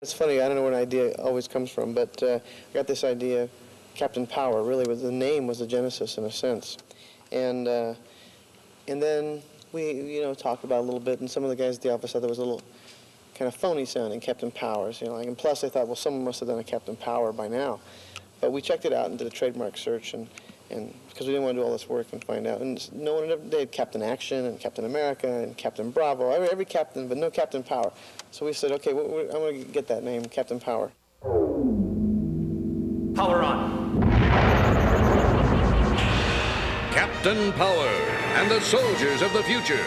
It's funny, I don't know where an idea always comes from, but I got this idea, Captain Power, really, the name was the genesis in a sense. And then we, talked about it a little bit, and some of the guys at the office thought there was a little kind of phony sounding, Captain Powers, and plus they thought, well, someone must have done a Captain Power by now. But we checked it out and did a trademark search, and because we didn't want to do all this work and find out. And no one ever did Captain Action and Captain America and Captain Bravo, every captain, but no Captain Power. So we said, okay, I'm going to get that name, Captain Power. Power on. Captain Power and the soldiers of the future.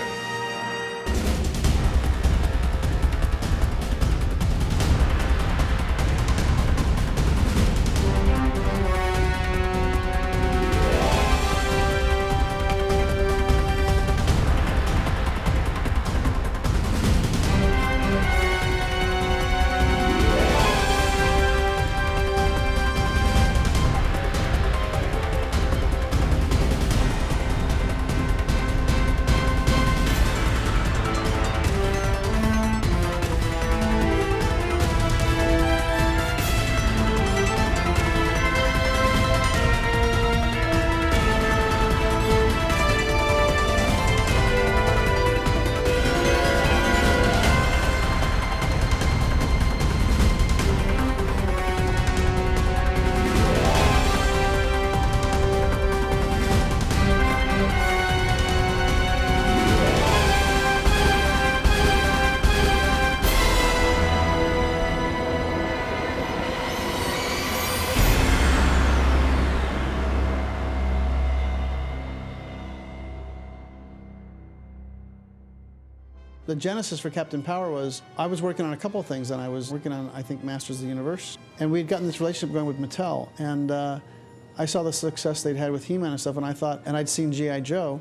The genesis for Captain Power was, I was working on a couple of things, and I was working on, I think, Masters of the Universe. And we'd gotten this relationship going with Mattel, and I saw the success they'd had with He-Man and stuff, and I thought, and I'd seen G.I. Joe,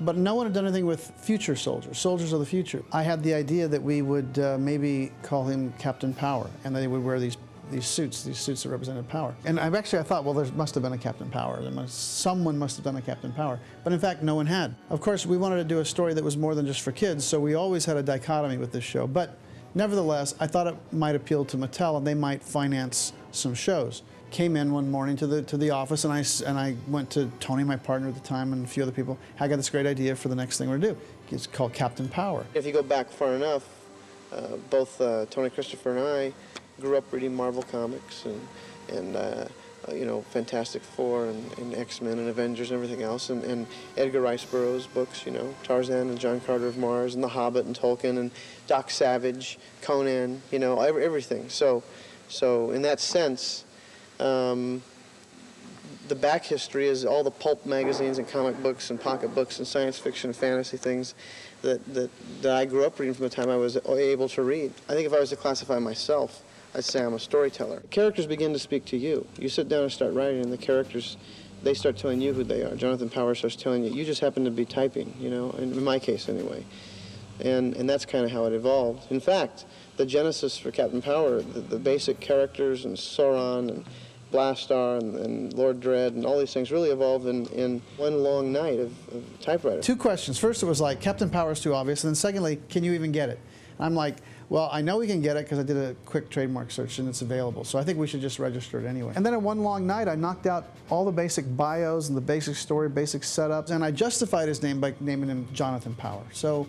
but no one had done anything with future soldiers, soldiers of the future. I had the idea that we would maybe call him Captain Power, and they would wear these suits that represented power. And I thought, well, there must have been a Captain Power. Someone must have done a Captain Power. But in fact, no one had. Of course, we wanted to do a story that was more than just for kids, so we always had a dichotomy with this show. But nevertheless, I thought it might appeal to Mattel, and they might finance some shows. Came in one morning to the office, and I went to Tony, my partner at the time, and a few other people. I got this great idea for the next thing we're going to do. It's called Captain Power. If you go back far enough, both Tony Christopher and I grew up reading Marvel comics and Fantastic Four and X-Men and Avengers and everything else, and Edgar Rice Burroughs' books, Tarzan and John Carter of Mars and The Hobbit and Tolkien and Doc Savage, Conan, everything. So in that sense, the back history is all the pulp magazines and comic books and pocket books and science fiction and fantasy things that I grew up reading from the time I was able to read. I think if I was to classify myself, I'd say I'm a storyteller. Characters begin to speak to you. You sit down and start writing, and the characters, they start telling you who they are. Jonathan Power starts telling you. You just happen to be typing, in my case anyway. And that's kind of how it evolved. In fact, the genesis for Captain Power, the basic characters and Során and Blastar and Lord Dread and all these things really evolved in one long night of typewriter. Two questions. First, it was like, Captain Power is too obvious. And then secondly, can you even get it? And I'm like, well, I know we can get it because I did a quick trademark search and it's available. So I think we should just register it anyway. And then at one long night, I knocked out all the basic bios and the basic story, basic setups, and I justified his name by naming him Jonathan Power. So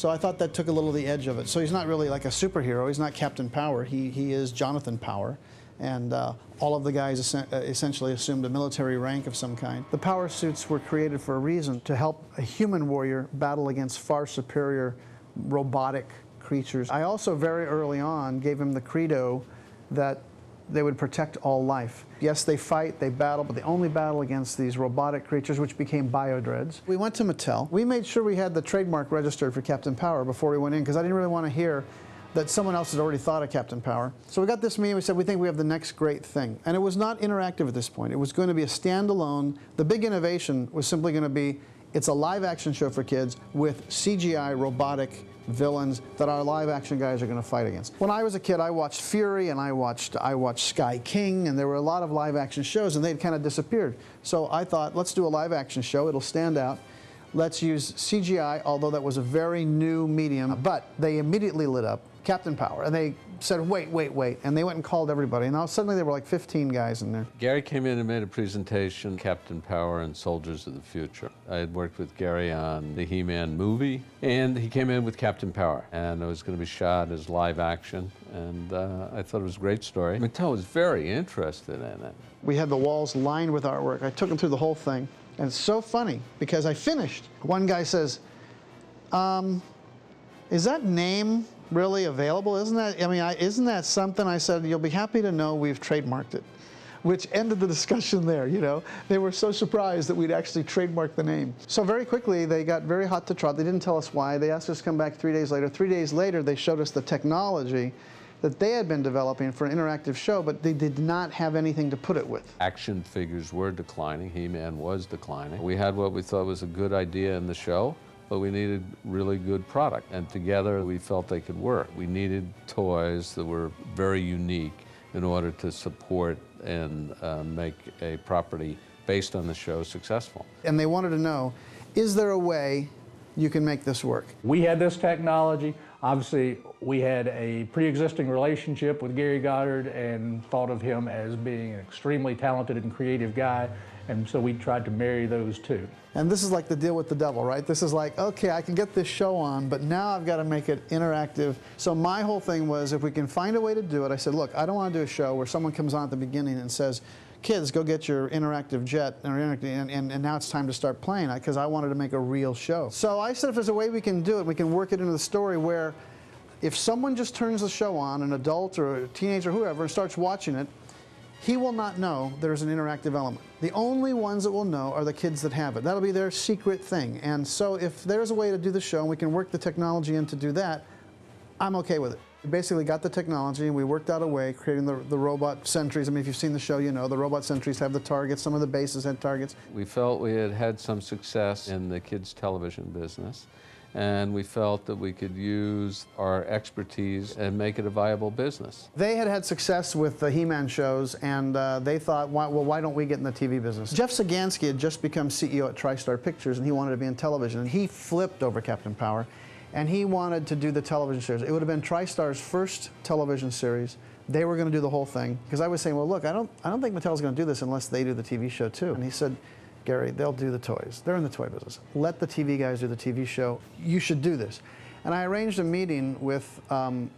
I thought that took a little of the edge of it. So he's not really like a superhero. He's not Captain Power. He is Jonathan Power. And all of the guys essentially assumed a military rank of some kind. The power suits were created for a reason, to help a human warrior battle against far superior robotic creatures. I also very early on gave him the credo that they would protect all life. Yes, they fight, they battle, but they only battle against these robotic creatures, which became biodreads. We went to Mattel. We made sure we had the trademark registered for Captain Power before we went in, because I didn't really want to hear that someone else had already thought of Captain Power. So we got this meeting, we said, we think we have the next great thing. And it was not interactive at this point. It was going to be a standalone. The big innovation was simply going to be, it's a live action show for kids with CGI robotic villains that our live action guys are going to fight against. When I was a kid, I watched Fury and I watched Sky King, and there were a lot of live action shows, and they'd kind of disappeared. So I thought, let's do a live action show. It'll stand out. let's use CGI, although that was a very new medium, but they immediately lit up Captain Power, and they said, wait, and they went and called everybody, and now suddenly there were like 15 guys in there. Gary came in and made a presentation, Captain Power and Soldiers of the Future. I had worked with Gary on the He-Man movie, and he came in with Captain Power, and it was going to be shot as live action, and I thought it was a great story. Mattel was very interested in it. We had the walls lined with artwork. I took them through the whole thing, and it's so funny, because I finished. One guy says, is that name really available? Isn't that something? I said, you'll be happy to know we've trademarked it, which ended the discussion there, you know. They were so surprised that we'd actually trademarked the name. So very quickly, they got very hot to trot. They didn't tell us why. They asked us to come back 3 days later. 3 days later, they showed us the technology that they had been developing for an interactive show, but they did not have anything to put it with. Action figures were declining. He-Man was declining. We had what we thought was a good idea in the show, but we needed really good product, and together we felt they could work. We needed toys that were very unique in order to support and make a property based on the show successful. And they wanted to know, is there a way you can make this work? We had this technology. Obviously, we had a pre-existing relationship with Gary Goddard and thought of him as being an extremely talented and creative guy, and so we tried to marry those two. And this is like the deal with the devil, right? This is like, okay, I can get this show on, but now I've got to make it interactive. So my whole thing was, if we can find a way to do it, I said, look, I don't want to do a show where someone comes on at the beginning and says, kids, go get your interactive jet, and now it's time to start playing, because I wanted to make a real show. So I said, if there's a way we can do it, we can work it into the story where if someone just turns the show on, an adult or a teenager or whoever, and starts watching it, he will not know there's an interactive element. The only ones that will know are the kids that have it. That'll be their secret thing. And so if there's a way to do the show and we can work the technology in to do that, I'm okay with it. We basically got the technology and we worked out a way, creating the robot sentries. I mean, if you've seen the show, you know, the robot sentries have the targets. Some of the bases had targets. We felt we had had some success in the kids' television business, and we felt that we could use our expertise and make it a viable business. They had had success with the He-Man shows, and they thought, why don't we get in the TV business? Jeff Sagansky had just become CEO at TriStar Pictures, and he wanted to be in television, and he flipped over Captain Power, and he wanted to do the television series. It would have been TriStar's first television series. They were going to do the whole thing, because I was saying, well, look, I don't think Mattel's going to do this unless they do the TV show too. And he said, Gary, they'll do the toys. They're in the toy business. Let the TV guys do the TV show. You should do this. And I arranged a meeting with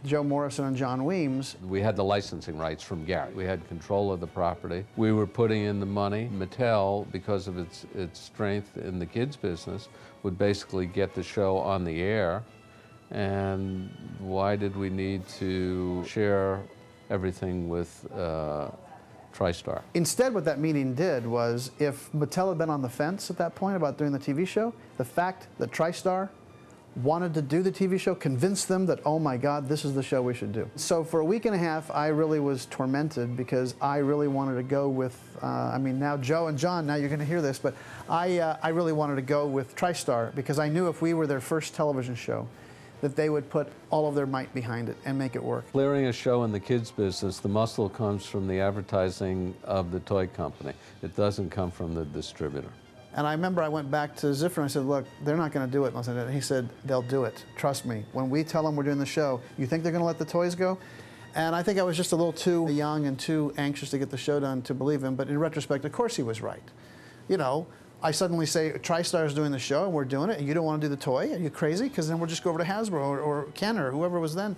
Joe Morrison and John Weems. We had the licensing rights from Gary. We had control of the property. We were putting in the money. Mattel, because of its strength in the kids business, would basically get the show on the air. And why did we need to share everything with TriStar? Instead, what that meeting did was, if Mattel had been on the fence at that point about doing the TV show, the fact that TriStar wanted to do the TV show convinced them that, oh my God, this is the show we should do. So for a week and a half, I really was tormented, because I really wanted to go with, I mean, now Joe and John, now you're going to hear this, but I really wanted to go with TriStar, because I knew if we were their first television show, that they would put all of their might behind it and make it work. Clearing a show in the kids business, the muscle comes from the advertising of the toy company. It doesn't come from the distributor. And I remember I went back to Ziffer and I said, look, they're not going to do it. And he said, they'll do it. Trust me. When we tell them we're doing the show, you think they're going to let the toys go? And I think I was just a little too young and too anxious to get the show done to believe him. But in retrospect, of course he was right. You know, I suddenly say, TriStar's doing the show and we're doing it, and you don't want to do the toy? Are you crazy? Because then we'll just go over to Hasbro or Kenner or whoever it was then.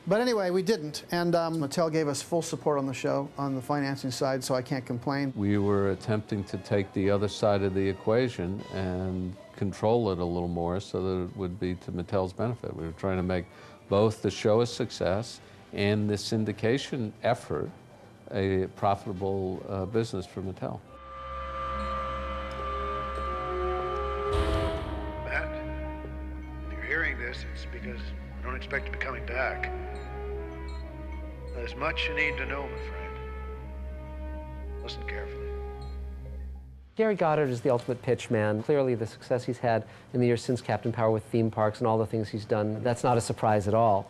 But anyway, we didn't. And Mattel gave us full support on the show, on the financing side, so I can't complain. We were attempting to take the other side of the equation and control it a little more so that it would be to Mattel's benefit. We were trying to make both the show a success and the syndication effort a profitable business for Mattel. Matt, if you're hearing this, it's because I don't expect to be coming back. There's much you need to know, my friend. Listen carefully. Gary Goddard is the ultimate pitch man. Clearly the success he's had in the years since Captain Power with theme parks and all the things he's done, that's not a surprise at all.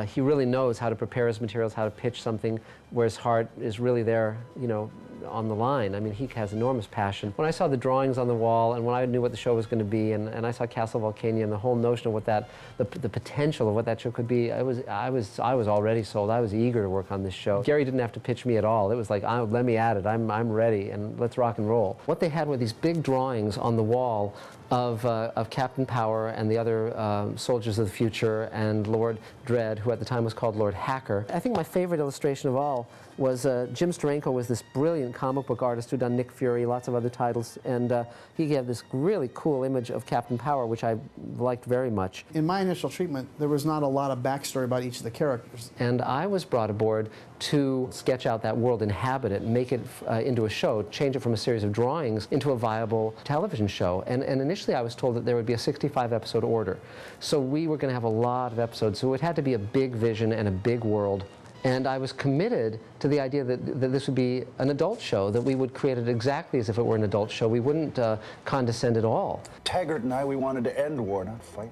He really knows how to prepare his materials, how to pitch something where his heart is really there, you know, on the line. I mean, he has enormous passion. When I saw the drawings on the wall, and when I knew what the show was going to be, and I saw Castle Volcania and the whole notion of what the potential of what that show could be, I was already sold. I was eager to work on this show. Gary didn't have to pitch me at all. It was like, let me at it. I'm ready, and let's rock and roll. What they had were these big drawings on the wall of Captain Power and the other soldiers of the future and Lord Dread, who at the time was called Lord Hacker. I think my favorite illustration of all was Jim Steranko was this brilliant comic book artist who'd done Nick Fury, lots of other titles, and he gave this really cool image of Captain Power, which I liked very much. In my initial treatment, there was not a lot of backstory about each of the characters. And I was brought aboard to sketch out that world, inhabit it, make it into a show, change it from a series of drawings into a viable television show. And initially I was told that there would be a 65-episode order. So we were going to have a lot of episodes, so it had to be a big vision and a big world. And I was committed to the idea that this would be an adult show, that we would create it exactly as if it were an adult show. We wouldn't condescend at all. Taggart and I, we wanted to end war, not fight.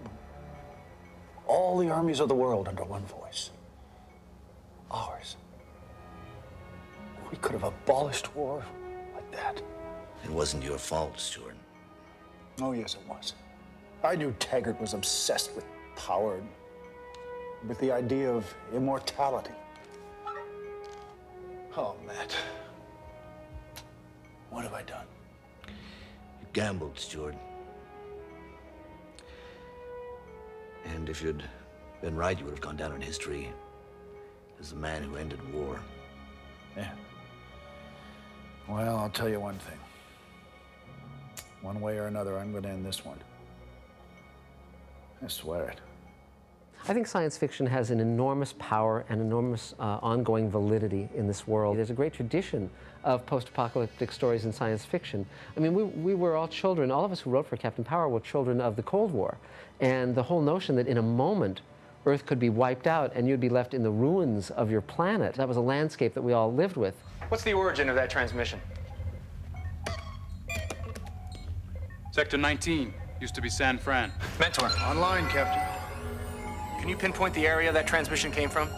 All the armies of the world under one voice. Ours. We could have abolished war like that. It wasn't your fault, Stuart. Oh, yes, it was. I knew Taggart was obsessed with power, with the idea of immortality. Oh, Matt. What have I done? You gambled, Stuart. And if you'd been right, you would have gone down in history as the man who ended war. Yeah. Well, I'll tell you one thing. One way or another, I'm going to end this one. I swear it. I think science fiction has an enormous power and enormous ongoing validity in this world. There's a great tradition of post-apocalyptic stories in science fiction. I mean, we were all children, all of us who wrote for Captain Power were children of the Cold War. And the whole notion that in a moment, Earth could be wiped out and you'd be left in the ruins of your planet, that was a landscape that we all lived with. What's the origin of that transmission? Sector 19, used to be San Fran. Mentor. Online, Captain. Can you pinpoint the area that transmission came from?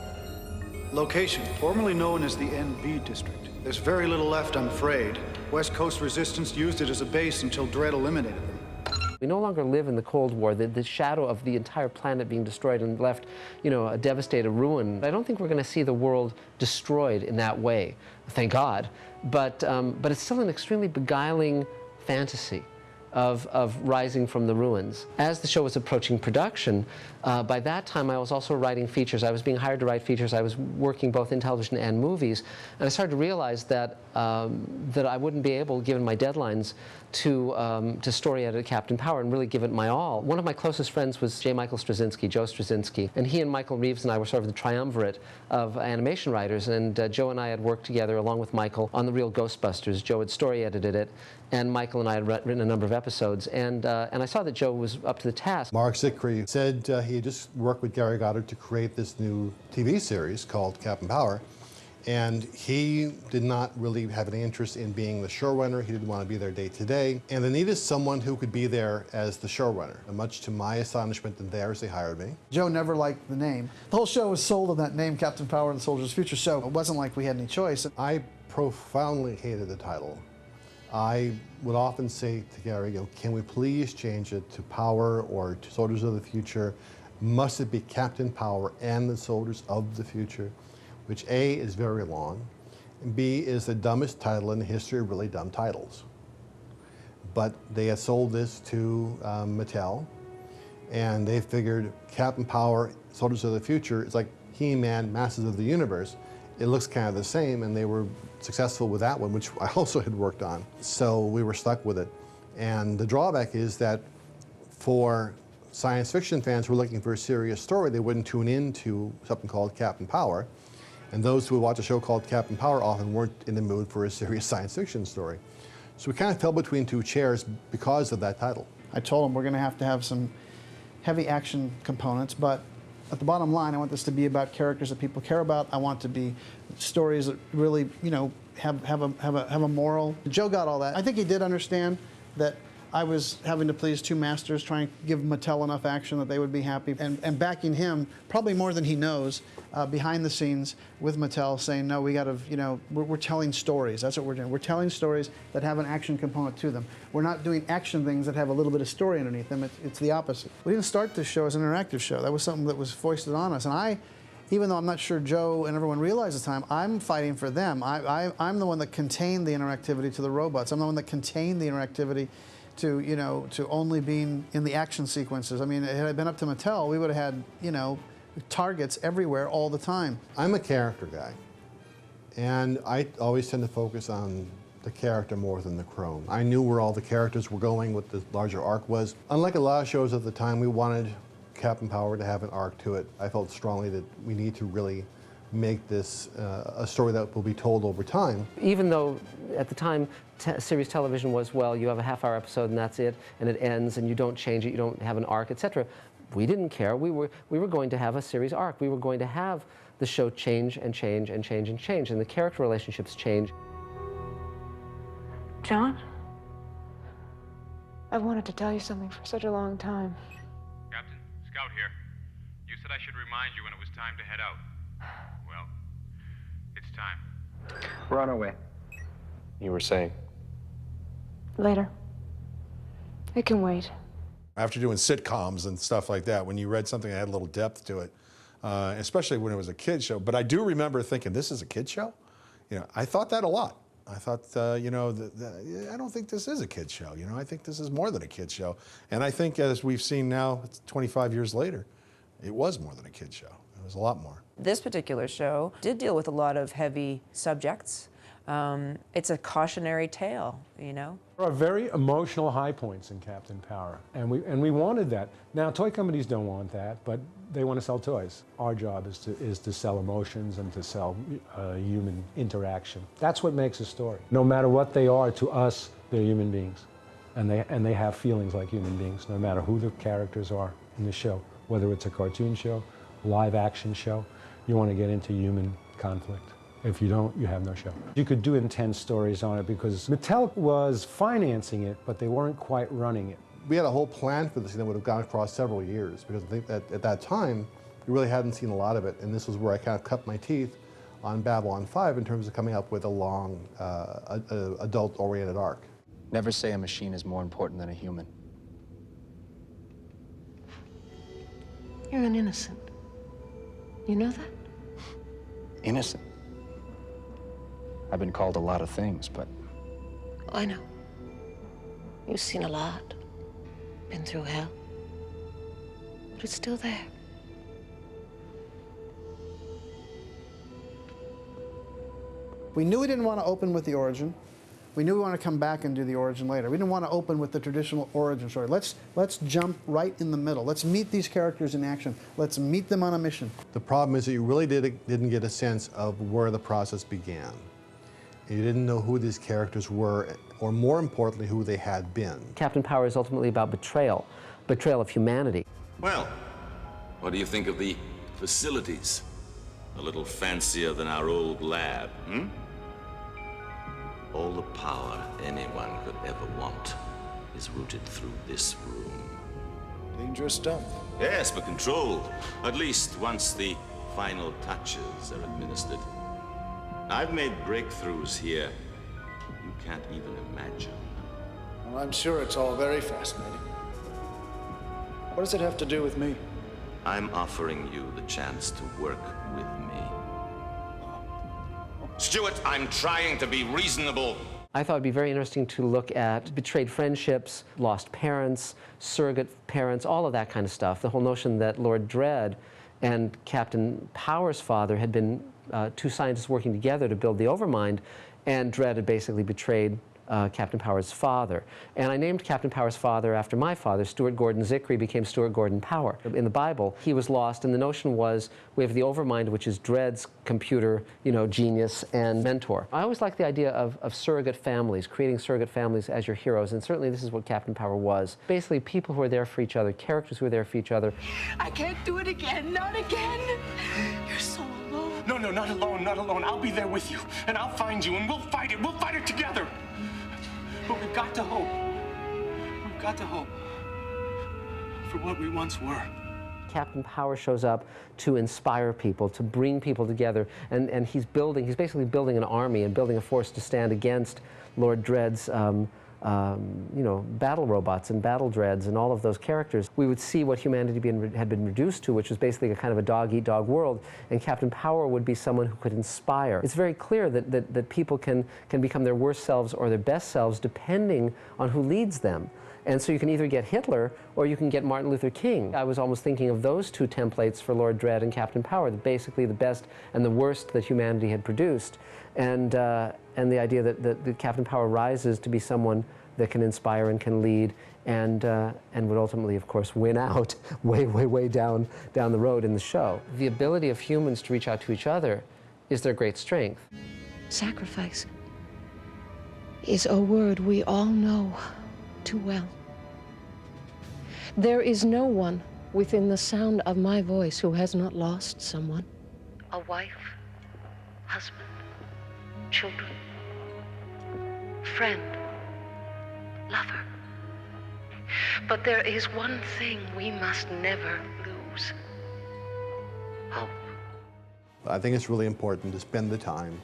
Location, formerly known as the NB District. There's very little left, I'm afraid. West Coast resistance used it as a base until Dredd eliminated them. We no longer live in the Cold War, the shadow of the entire planet being destroyed and left, you know, a devastated ruin. I don't think we're going to see the world destroyed in that way, thank God. But it's still an extremely beguiling fantasy of rising from the ruins. As the show was approaching production, by that time I was also writing features. I was being hired to write features. I was working both in television and movies. And I started to realize that that I wouldn't be able, given my deadlines, to story edit Captain Power and really give it my all. One of my closest friends was J. Michael Straczynski, Joe Straczynski, and he and Michael Reeves and I were sort of the triumvirate of animation writers, and Joe and I had worked together along with Michael on the real Ghostbusters. Joe had story edited it, and Michael and I had written a number of episodes, and I saw that Joe was up to the task. Mark Zickrey said he had just worked with Gary Goddard to create this new TV series called Captain Power, and he did not really have any interest in being the showrunner. He didn't want to be there day to day, and they needed someone who could be there as the showrunner. And much to my astonishment and theirs, they hired me. Joe never liked the name. The whole show was sold on that name, Captain Power and the Soldier's Future, so it wasn't like we had any choice. I profoundly hated the title. I would often say to Gary, can we please change it to Power or to Soldiers of the Future? Must it be Captain Power and the Soldiers of the Future? Which A, is very long, and B, is the dumbest title in the history of really dumb titles. But they had sold this to Mattel, and they figured Captain Power, Soldiers of the Future, is like He-Man, Masters of the Universe. It looks kind of the same, and they were successful with that one, which I also had worked on. So we were stuck with it. And the drawback is that for science fiction fans who are looking for a serious story, they wouldn't tune in to something called Captain Power. And those who watch a show called Captain Power often weren't in the mood for a serious science fiction story. So we kind of fell between two chairs because of that title. I told him we're going to have some heavy action components, but at the bottom line, I want this to be about characters that people care about. I want to be stories that really, you know, have a moral. Joe got all that. I think he did understand that I was having to please two masters, trying to give Mattel enough action that they would be happy, and backing him, probably more than he knows, behind the scenes with Mattel, saying, no, we got to, you know, we're telling stories. That's what we're doing. We're telling stories that have an action component to them. We're not doing action things that have a little bit of story underneath them. It's the opposite. We didn't start this show as an interactive show. That was something that was foisted on us. And even though I'm not sure Joe and everyone realized at the time, I'm fighting for them. I'm the one that contained the interactivity to the robots. I'm the one that contained the interactivity to, you know, to only being in the action sequences. I mean, had I been up to Mattel, we would have had, you know, targets everywhere all the time. I'm a character guy, and I always tend to focus on the character more than the chrome. I knew where all the characters were going, what the larger arc was. Unlike a lot of shows at the time, we wanted Captain Power to have an arc to it. I felt strongly that we need to really make this a story that will be told over time. Even though at the time series television was, well, you have a half-hour episode and that's it, and it ends, and you don't change it, you don't have an arc, etc. We didn't care. We were going to have a series arc. We were going to have the show change and change and change and change, and the character relationships change. John? I've wanted to tell you something for such a long time. Captain, Scout here. You said I should remind you when it was time to head out. Well, it's time. We're on our way. You were saying? Later. It can wait. After doing sitcoms and stuff like that, when you read something that had a little depth to it, especially when it was a kid's show. But I do remember thinking, this is a kid's show? You know, I thought that a lot. I thought, you know, I don't think this is a kid's show. You know, I think this is more than a kid's show. And I think as we've seen now, 25 years later, it was more than a kid's show. It was a lot more. This particular show did deal with a lot of heavy subjects. It's a cautionary tale, you know. There are very emotional high points in Captain Power, and we wanted that. Now, toy companies don't want that, but they want to sell toys. Our job is to sell emotions and to sell human interaction. That's what makes a story. No matter what they are, to us, they're human beings, and they have feelings like human beings, no matter who the characters are in the show. Whether it's a cartoon show, live action show, you want to get into human conflict. If you don't, you have no show. You could do intense stories on it because Mattel was financing it, but they weren't quite running it. We had a whole plan for this thing that would have gone across several years because I think that at that time, we really hadn't seen a lot of it, and this was where I kind of cut my teeth on Babylon 5 in terms of coming up with a long, adult-oriented arc. Never say a machine is more important than a human. You're an innocent. You know that? Innocent? I've been called a lot of things, but... I know. You've seen a lot. Been through hell. But it's still there. We knew we didn't want to open with the origin. We knew we wanted to come back and do the origin later. We didn't want to open with the traditional origin story. Let's jump right in the middle. Let's meet these characters in action. Let's meet them on a mission. The problem is that you really didn't get a sense of where the process began. You didn't know who these characters were, or more importantly, who they had been. Captain Power is ultimately about betrayal of humanity. Well, what do you think of the facilities? A little fancier than our old lab, hmm? All the power anyone could ever want is rooted through this room. Dangerous stuff. Yes, but controlled. At least once the final touches are administered. I've made breakthroughs here you can't even imagine. Well, I'm sure it's all very fascinating. What does it have to do with me? I'm offering you the chance to work with me. Stuart, I'm trying to be reasonable. I thought it'd be very interesting to look at betrayed friendships, lost parents, surrogate parents, all of that kind of stuff. The whole notion that Lord Dredd and Captain Power's father had been two scientists working together to build the Overmind, and Dredd had basically betrayed Captain Power's father. And I named Captain Power's father after my father. Stuart Gordon Zickery became Stuart Gordon Power. In the Bible, he was lost, and the notion was we have the Overmind, which is Dredd's computer, you know, genius and mentor. I always liked the idea of surrogate families, creating surrogate families as your heroes, and certainly this is what Captain Power was. Basically, people who are there for each other, characters who are there for each other. I can't do it again, not again. You're so alone. No, not alone, not alone. I'll be there with you, and I'll find you, and we'll fight it. We'll fight it together. But we've got to hope. got to hope for what we once were. Captain Power shows up to inspire people, to bring people together, and he's basically building an army and building a force to stand against Lord Dread's battle robots and battle dreads and all of those characters. We would see what humanity had been reduced to, which was basically a kind of a dog-eat-dog world, and Captain Power would be someone who could inspire. It's very clear that people can become their worst selves or their best selves depending on who leads them. And so you can either get Hitler or you can get Martin Luther King. I was almost thinking of those two templates for Lord Dread and Captain Power, basically the best and the worst that humanity had produced. And the idea that Captain Power rises to be someone that can inspire and can lead and would ultimately, of course, win out way down the road in the show. The ability of humans to reach out to each other is their great strength. Sacrifice is a word we all know too well. There is no one within the sound of my voice who has not lost someone. A wife, husband, children, friend, lover. But there is one thing we must never lose: hope. I think it's really important to spend the time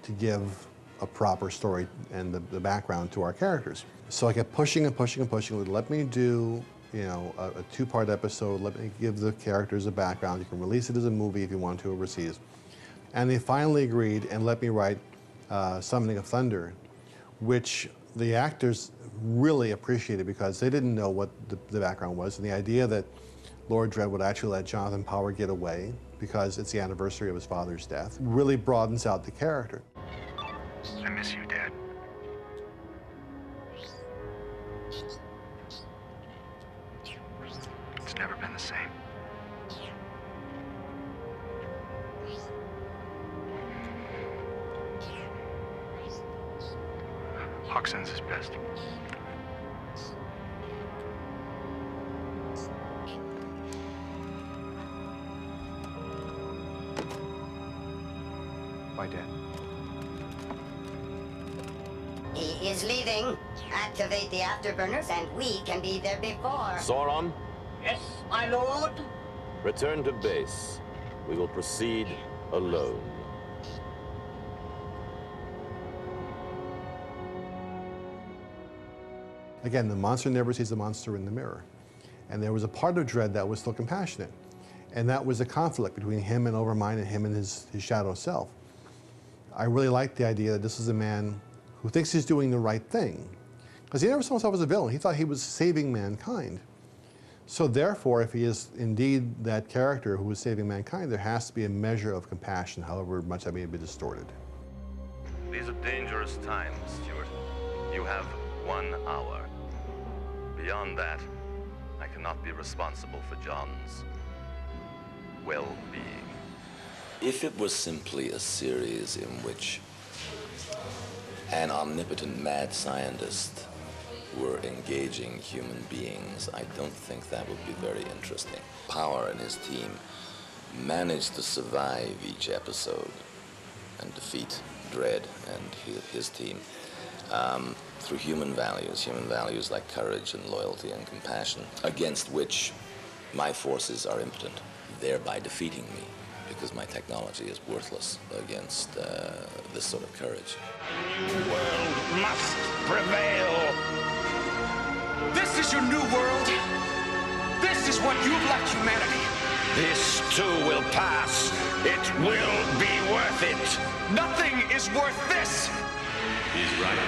to give a proper story and the background to our characters. So I kept pushing and pushing and pushing. Let me do, a two-part episode. Let me give the characters a background. You can release it as a movie if you want to overseas. And they finally agreed and let me write Summoning of Thunder, which the actors really appreciated because they didn't know what the background was. And the idea that Lord Dread would actually let Jonathan Power get away because it's the anniversary of his father's death really broadens out the character. I miss you, Dad. It's never been the same. Hawk sends his best. Bye, Dad. He is leaving. Activate the afterburners and we can be there before. Sauron, Yes, my lord. return to base. We will proceed alone. Again, the monster never sees the monster in the mirror. And there was a part of Dread that was still compassionate. And that was a conflict between him and Overmind and him and his shadow self. I really liked the idea that this is a man who thinks he's doing the right thing. Because he never saw himself as a villain. He thought he was saving mankind. So therefore, if he is indeed that character who was saving mankind, there has to be a measure of compassion, however much that may be distorted. These are dangerous times, Stuart. You have 1 hour. Beyond that, I cannot be responsible for John's well-being. If it was simply a series in which an omnipotent mad scientist were engaging human beings, I don't think that would be very interesting. Power and his team managed to survive each episode and defeat Dread and his team through human values like courage and loyalty and compassion, against which my forces are impotent, thereby defeating me, because my technology is worthless against this sort of courage. The new world must prevail. This is your new world. This is what you've left humanity. This too will pass. It will be worth it. Nothing is worth this. He's right,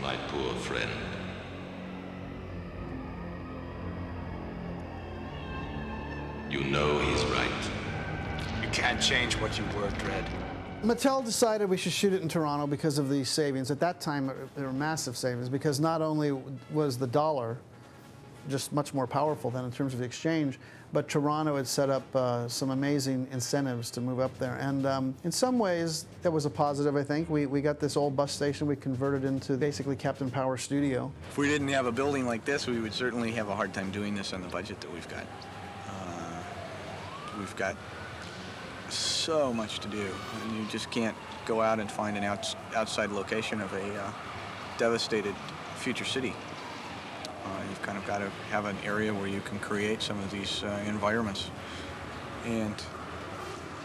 my poor friend. You know he's right. You can't change what you were, Dread. Mattel decided we should shoot it in Toronto because of the savings. At that time, there were massive savings because not only was the dollar just much more powerful than in terms of the exchange, but Toronto had set up some amazing incentives to move up there. And in some ways, that was a positive, I think. We got this old bus station we converted into basically Captain Power Studio. If we didn't have a building like this, we would certainly have a hard time doing this on the budget that we've got. We've got so much to do, and you just can't go out and find an outside location of a devastated future city. You've kind of got to have an area where you can create some of these environments. And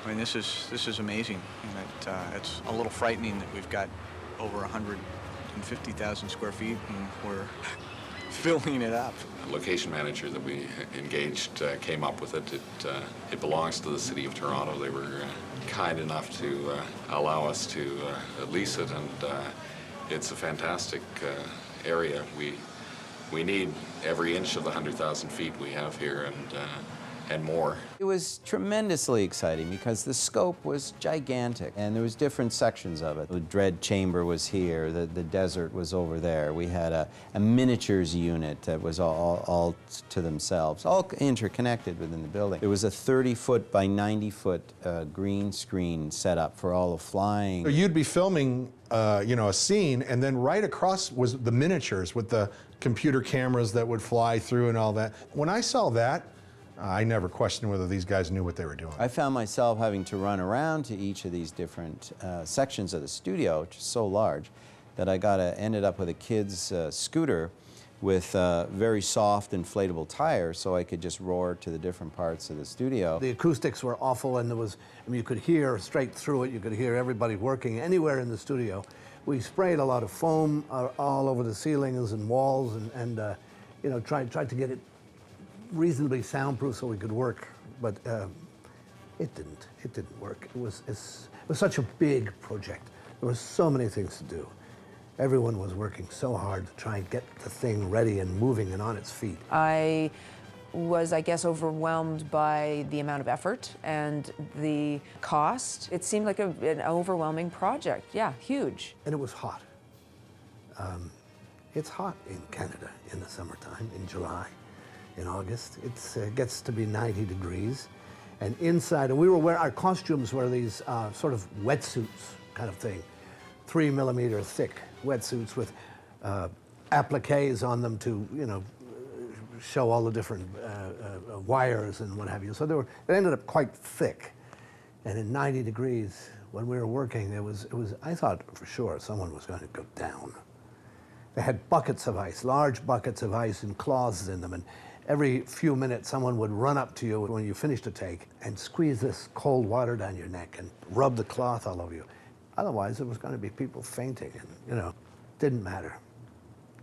I mean, this is amazing, and it's a little frightening that we've got over 150,000 square feet, and we're filling it up. The location manager that we engaged came up with it. It belongs to the city of Toronto. They were kind enough to allow us to lease it, and it's a fantastic area. We need every inch of the 100,000 feet we have here, and more. It was tremendously exciting because the scope was gigantic, and there was different sections of it. The dread chamber was here, the desert was over there. We had a miniatures unit that was all to themselves, all interconnected within the building. There was a 30-foot by 90-foot green screen set up for all the flying. So you'd be filming a scene, and then right across was the miniatures with the computer cameras that would fly through and all that. When I saw that, I never questioned whether these guys knew what they were doing. I found myself having to run around to each of these different sections of the studio, which is so large, that I ended up with a kid's scooter with very soft inflatable tires, so I could just roar to the different parts of the studio. The acoustics were awful, and you could hear straight through it. You could hear everybody working anywhere in the studio. We sprayed a lot of foam all over the ceilings and walls, and tried to get it reasonably soundproof so we could work, but it didn't work. It was such a big project. There were so many things to do. Everyone was working so hard to try and get the thing ready and moving and on its feet. I was, I guess, overwhelmed by the amount of effort and the cost. It seemed like an overwhelming project. Yeah, huge. And it was hot. It's hot in Canada in the summertime, in July. In August, it gets to be 90 degrees, and inside, and we were wearing, our costumes were these sort of wetsuits kind of thing, 3 millimeter thick wetsuits with appliques on them to, show all the different wires and what have you. So it ended up quite thick, and in 90 degrees, when we were working, it was. I thought for sure someone was going to go down. They had buckets of ice, large buckets of ice and cloths in them, and every few minutes, someone would run up to you when you finished a take and squeeze this cold water down your neck and rub the cloth all over you. Otherwise, it was going to be people fainting, and, didn't matter.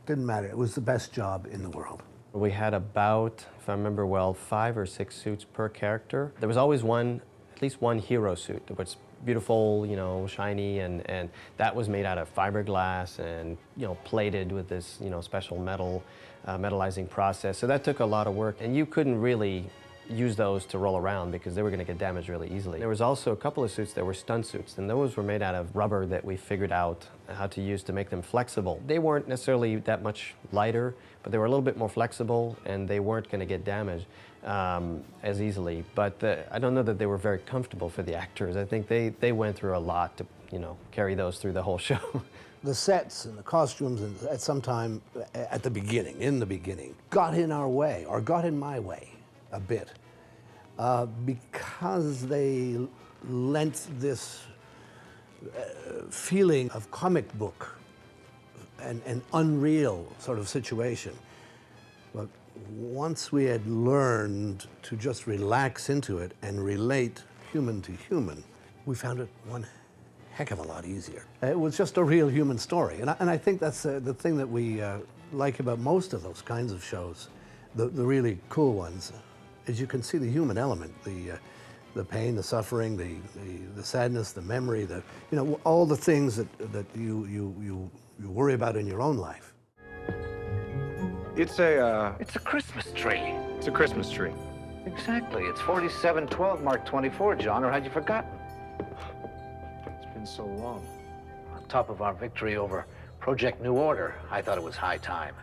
Didn't matter. It was the best job in the world. We had about, if I remember well, 5 or 6 suits per character. There was always at least one hero suit that was beautiful, shiny, and that was made out of fiberglass and, plated with this, special metallizing process. So that took a lot of work, and you couldn't really use those to roll around because they were going to get damaged really easily. There was also a couple of suits that were stunt suits, and those were made out of rubber that we figured out how to use to make them flexible. They weren't necessarily that much lighter, but they were a little bit more flexible, and they weren't going to get damaged as easily. But I don't know that they were very comfortable for the actors. I think they went through a lot to, carry those through the whole show. The sets and the costumes, and at some time in the beginning, got in our way, or got in my way a bit, because they lent this feeling of comic book and unreal sort of situation. But once we had learned to just relax into it and relate human to human, we found it one heck of a lot easier. It was just a real human story, and I think that's the thing that we like about most of those kinds of shows, the really cool ones, is you can see the human element, the pain, the suffering, the sadness, the memory, all the things that you worry about in your own life. It's a Christmas tree. It's a Christmas tree. Exactly. It's 4712 Mark 24, John, or had you forgotten? It's been so long. On top of our victory over Project New Order, I thought it was high time.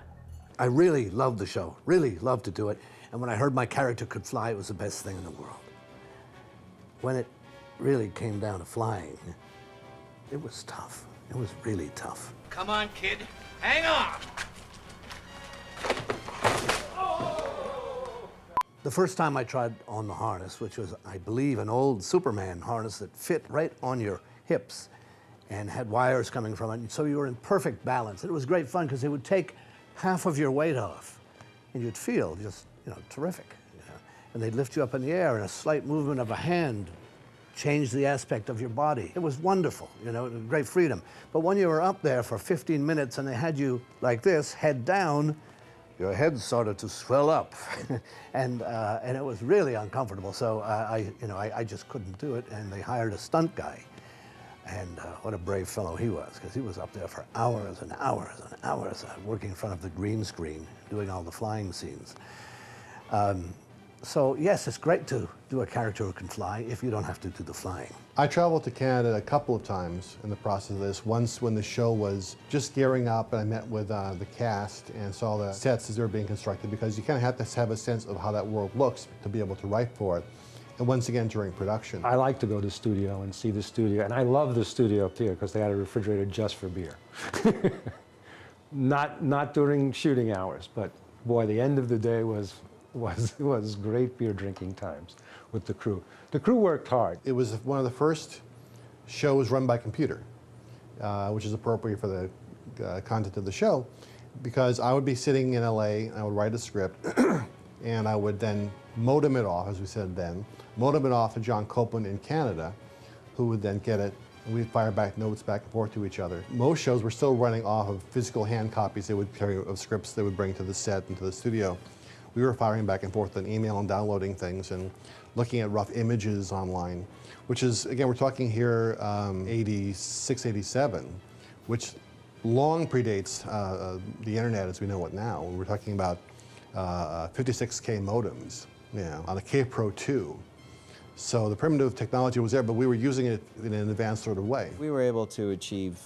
I really loved the show, really loved to do it. And when I heard my character could fly, it was the best thing in the world. When it really came down to flying, it was tough. It was really tough. Come on, kid. Hang on! The first time I tried on the harness, which was, I believe, an old Superman harness that fit right on your hips and had wires coming from it, so you were in perfect balance. It was great fun because it would take half of your weight off. and you'd feel just, terrific. And they'd lift you up in the air, and a slight movement of a hand changed the aspect of your body. It was wonderful, it was great freedom. But when you were up there for 15 minutes and they had you like this, head down, your head started to swell up, and it was really uncomfortable. So I just couldn't do it, and they hired a stunt guy. And what a brave fellow he was, because he was up there for hours and hours and hours, working in front of the green screen, doing all the flying scenes. So yes, it's great to do a character who can fly if you don't have to do the flying. I traveled to Canada a couple of times in the process of this. Once when the show was just gearing up, and I met with the cast and saw the sets as they were being constructed, because you kind of have to have a sense of how that world looks to be able to write for it. And once again, during production. I like to go to the studio and see the studio, and I love the studio up here because they had a refrigerator just for beer. Not during shooting hours, but boy, the end of the day was great beer drinking times with the crew. The crew worked hard. It was one of the first shows run by computer, which is appropriate for the content of the show, because I would be sitting in LA, I would write a script, and I would then modem it off, as we said then, modem it off to John Copeland in Canada, who would then get it, and we'd fire back notes back and forth to each other. Most shows were still running off of physical hand copies they would carry of scripts they would bring to the set and to the studio. We were firing back and forth on email and downloading things and looking at rough images online, which is, again, we're talking here 86, 87, which long predates the internet as we know it now. We're talking about 56K modems, on a K-Pro 2. So the primitive technology was there, but we were using it in an advanced sort of way. We were able to achieve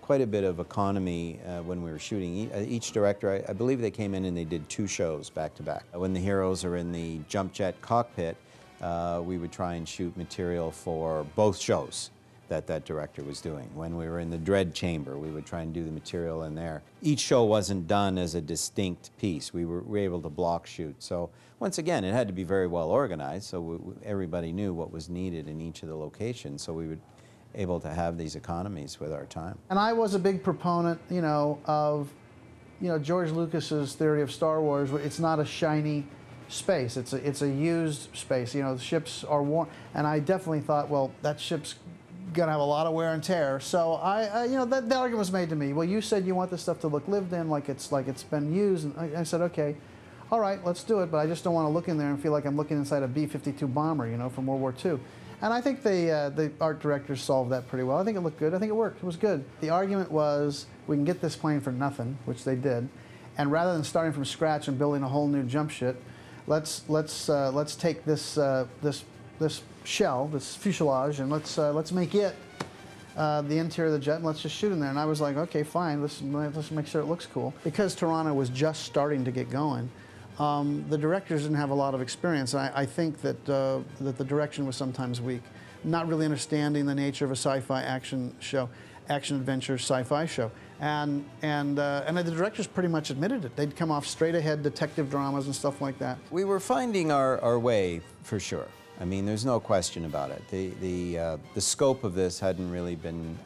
quite a bit of economy when we were shooting. Each director, I believe they came in and they did 2 shows back to back. When the heroes are in the jump jet cockpit, we would try and shoot material for both shows that director was doing. When we were in the dread chamber, we would try and do the material in there. Each show wasn't done as a distinct piece. We were able to block shoot. So once again, it had to be very well organized, so everybody knew what was needed in each of the locations, so we were able to have these economies with our time. And I was a big proponent, of, George Lucas's theory of Star Wars, where it's not a shiny space, it's a used space. The ships are worn, and I definitely thought, well, that ship's gonna have a lot of wear and tear. So that argument was made to me. Well, you said you want this stuff to look lived in, like it's been used, and I said, okay, all right, let's do it, but I just don't want to look in there and feel like I'm looking inside a B-52 bomber, from World War II. And I think the art directors solved that pretty well. I think it looked good. I think it worked. It was good. The argument was, we can get this plane for nothing, which they did, and rather than starting from scratch and building a whole new jump ship, let's take this shell, this fuselage, and let's make it the interior of the jet, and let's just shoot in there. And I was like, okay, fine, let's make sure it looks cool. Because Toronto was just starting to get going, the directors didn't have a lot of experience. I think that the direction was sometimes weak, not really understanding the nature of a sci-fi action show, action-adventure sci-fi show. And the directors pretty much admitted it. They'd come off straight-ahead detective dramas and stuff like that. We were finding our way, for sure. I mean, there's no question about it. The scope of this hadn't really been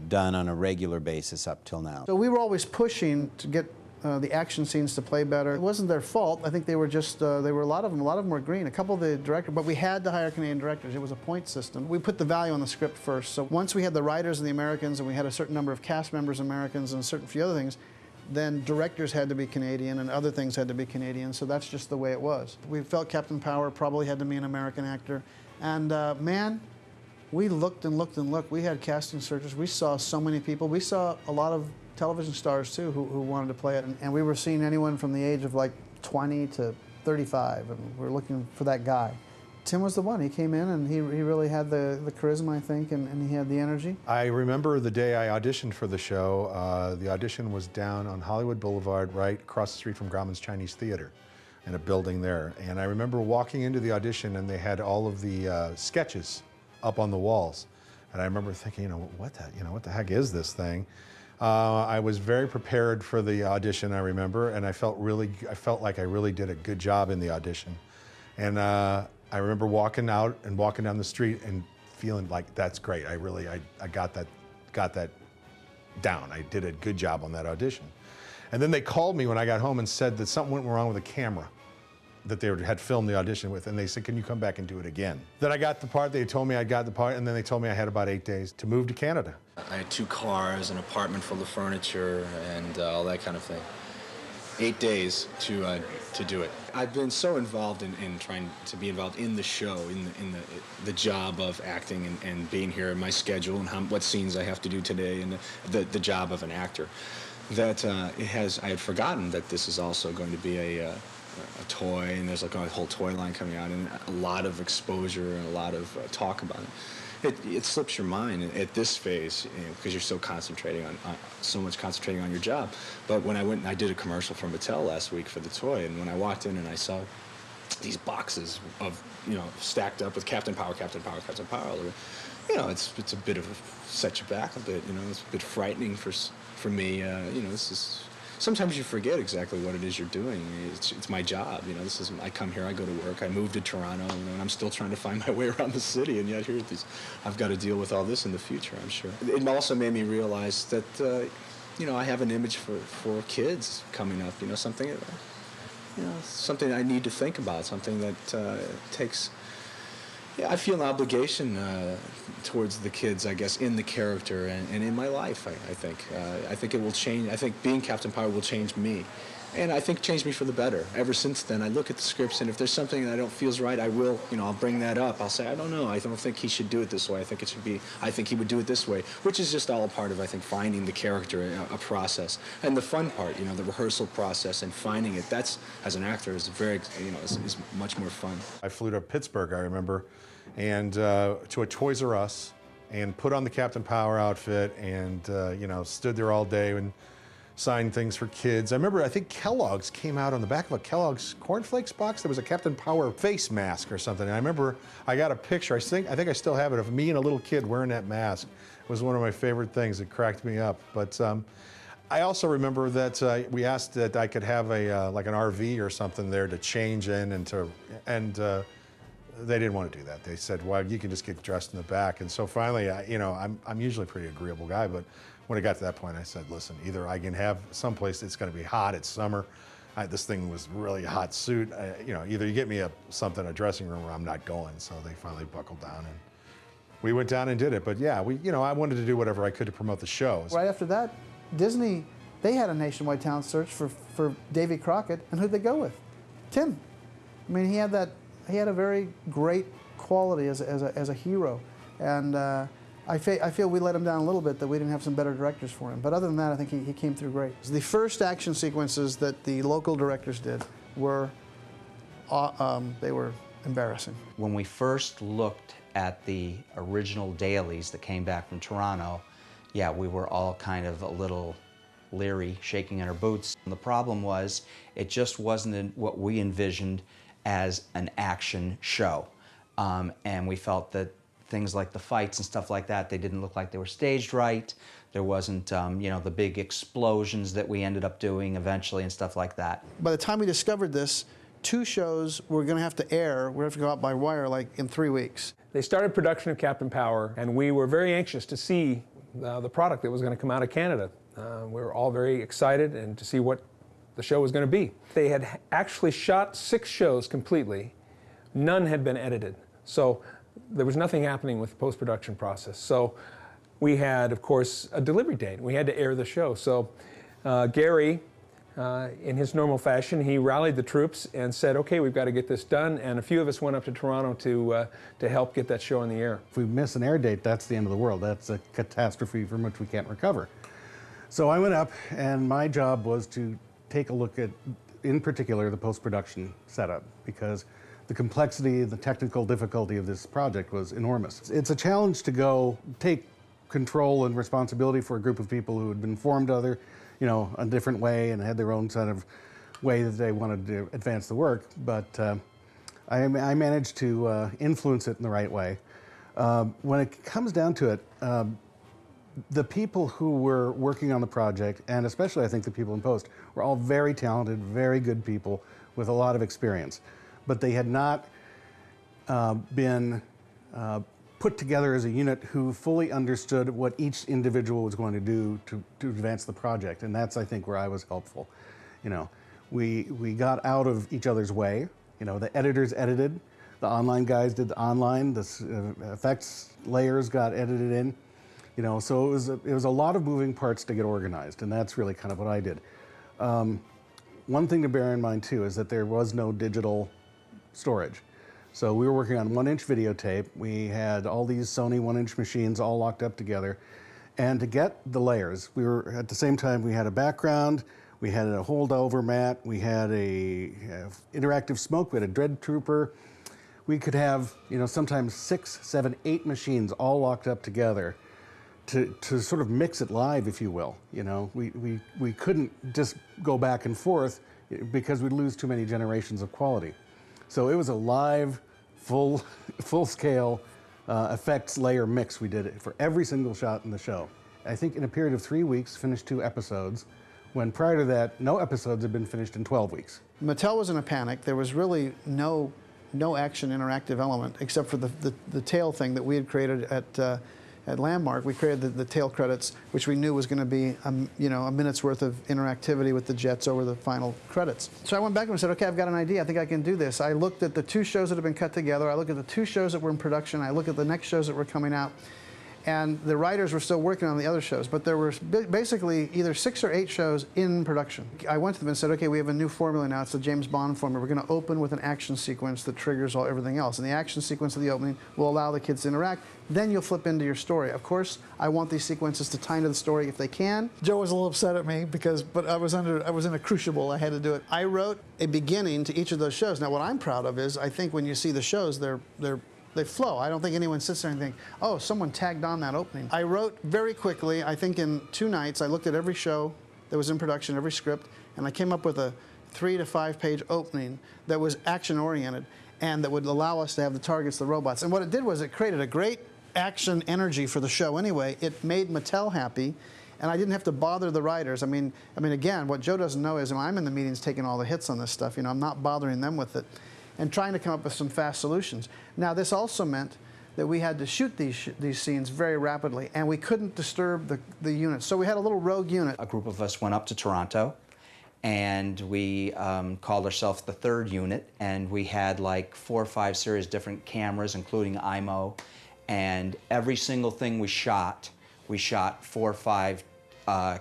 done on a regular basis up till now. So we were always pushing to get the action scenes to play better. It wasn't their fault. I think they were just, a lot of them were green. A couple of the directors, but we had to hire Canadian directors. It was a point system. We put the value on the script first. So once we had the writers and the Americans, and we had a certain number of cast members Americans and a certain few other things, then directors had to be Canadian and other things had to be Canadian, so that's just the way it was. We felt Captain Power probably had to be an American actor. And man, we looked and looked and looked. We had casting searches. We saw so many people. We saw a lot of television stars too who wanted to play it. And we were seeing anyone from the age of like 20 to 35, and we were looking for that guy. Tim was the one. He came in and he really had the charisma, I think, and he had the energy. I remember the day I auditioned for the show. The audition was down on Hollywood Boulevard, right across the street from Grauman's Chinese Theater, in a building there. And I remember walking into the audition and they had all of the sketches up on the walls. And I remember thinking, what the heck is this thing? I was very prepared for the audition, I remember, and I felt like I really did a good job in the audition. And I remember walking out and walking down the street and feeling like, that's great. I got that down. I did a good job on that audition. And then they called me when I got home and said that something went wrong with the camera that they had filmed the audition with, and they said, can you come back and do it again? Then I got the part, they told me I got the part, and then they told me I had about 8 days to move to Canada. I had 2 cars, an apartment full of furniture, and all that kind of thing. 8 days to do it. I've been so involved in trying to be involved in the show, in the job of acting and being here, and my schedule, and what scenes I have to do today, and the job of an actor, that I had forgotten that this is also going to be a toy, and there's like a whole toy line coming out, and a lot of exposure and a lot of talk about it. It slips your mind at this phase, because you're so concentrating on so much concentrating on your job. But when I went and I did a commercial for Mattel last week for the toy, and when I walked in and I saw these boxes of, stacked up with Captain Power, Captain Power, Captain Power, all over, it's a bit of set you back a bit. It's a bit frightening for me. This is. Sometimes you forget exactly what it is you're doing. It's my job, I come here, I go to work, I moved to Toronto, and I'm still trying to find my way around the city, and yet here I've got to deal with all this in the future, I'm sure. It also made me realize that, I have an image for kids coming up, something I need to think about, something that takes... Yeah, I feel an obligation towards the kids, I guess, in the character and in my life, I think. I think it will change. I think being Captain Power will change me. And I think changed me for the better. Ever since then, I look at the scripts, and if there's something that I don't feels right, I will, I'll bring that up. I'll say, I don't know. I don't think he should do it this way. I think he would do it this way, which is just all a part of, I think, finding the character, a process. And the fun part, the rehearsal process and finding it, that's, as an actor, is very, is much more fun. I flew to Pittsburgh, I remember, and to a Toys R Us, and put on the Captain Power outfit, and stood there all day and signed things for kids. I remember, I think Kellogg's came out on the back of a Kellogg's cornflakes box. There was a Captain Power face mask or something. And I remember I got a picture. I think I still have it of me and a little kid wearing that mask. It was one of my favorite things. It cracked me up. But I also remember that we asked that I could have like an RV or something there to change in, and they didn't want to do that. They said, well, you can just get dressed in the back. And so finally, I'm usually a pretty agreeable guy, but when it got to that point, I said, listen, either I can have someplace that's going to be hot, it's summer. This thing was really a hot suit. Either you get me a dressing room, or I'm not going. So they finally buckled down, and we went down and did it. But yeah, I wanted to do whatever I could to promote the show. Right after that, Disney, they had a nationwide talent search for Davy Crockett, and who'd they go with? Tim. I mean, he had a very great quality as a hero, and I feel we let him down a little bit that we didn't have some better directors for him. But other than that, I think he came through great. The first action sequences that the local directors did were they were embarrassing. When we first looked at the original dailies that came back from Toronto, yeah, we were all kind of a little leery, shaking in our boots. And the problem was, it just wasn't what we envisioned as an action show. And we felt that things like the fights and stuff like that, they didn't look like they were staged right. There wasn't, the big explosions that we ended up doing eventually and stuff like that. By the time we discovered this, 2 shows were going to have to air. We're going to have to go out by wire like in 3 weeks. They started production of Captain Power, and we were very anxious to see the product that was going to come out of Canada. We were all very excited and to see what the show was going to be. They had actually shot 6 shows completely. None had been edited. So there was nothing happening with the post-production process. So we had, of course, a delivery date. We had to air the show. So Gary, in his normal fashion, he rallied the troops and said, okay, we've got to get this done. And a few of us went up to Toronto to help get that show in the air. If we miss an air date, that's the end of the world. That's a catastrophe from which we can't recover. So I went up, and my job was to take a look at, in particular, the post-production setup, because the complexity, the technical difficulty of this project was enormous. It's a challenge to go take control and responsibility for a group of people who had been formed a different way and had their own set of way that they wanted to advance the work. But I managed to influence it in the right way. When it comes down to it, the people who were working on the project, and especially I think the people in post, were all very talented, very good people with a lot of experience. But they had not been put together as a unit who fully understood what each individual was going to do to advance the project. And that's, I think, where I was helpful. You know, we got out of each other's way. You know, the editors edited, the online guys did the online, the effects layers got edited in. You know, so it was a lot of moving parts to get organized, and that's really kind of what I did. One thing to bear in mind too is that there was no digital storage. So we were working on 1-inch videotape. We had all these Sony 1-inch machines all locked up together. And to get the layers, we were, at the same time, we had a background, we had a holdover mat, we had a interactive smoke, we had a dread trooper. We could have, you know, sometimes 6, 7, 8 machines all locked up together to sort of mix it live, if you will. You know, we couldn't just go back and forth because we'd lose too many generations of quality. So it was a live, full-scale effects layer mix. We did it for every single shot in the show. I think in a period of 3 weeks, finished 2 episodes, when prior to that, no episodes had been finished in 12 weeks. Mattel was in a panic. There was really no action interactive element except for the tail thing that we had created at Landmark. We created the tail credits, which we knew was going to be you know, a minute's worth of interactivity with the jets over the final credits. So I went back and said, okay, I've got an idea. I think I can do this. I looked at the 2 shows that have been cut together. I looked at the 2 shows that were in production. I looked at the next shows that were coming out. And the writers were still working on the other shows, but there were basically either 6 or 8 shows in production. I went to them and said, okay, we have a new formula now. It's the James Bond formula. We're going to open with an action sequence that triggers everything else. And the action sequence of the opening will allow the kids to interact. Then you'll flip into your story. Of course, I want these sequences to tie into the story if they can. Joe was a little upset at me but I was in a crucible. I had to do it. I wrote a beginning to each of those shows. Now, what I'm proud of is I think when you see the shows, they flow. I don't think anyone sits there and thinks, oh, someone tagged on that opening. I wrote very quickly, I think in 2 nights, I looked at every show that was in production, every script, and I came up with a 3 to 5 page opening that was action oriented and that would allow us to have the targets, the robots. And what it did was it created a great action energy for the show anyway. It made Mattel happy, and I didn't have to bother the writers. I mean, again, what Joe doesn't know is when I'm in the meetings taking all the hits on this stuff, you know, I'm not bothering them with it, and trying to come up with some fast solutions. Now, this also meant that we had to shoot these scenes very rapidly, and we couldn't disturb the units. So we had a little rogue unit. A group of us went up to Toronto, and we called ourselves the 3rd unit, and we had like 4 or 5 series different cameras, including IMO, and every single thing we shot 4 or 5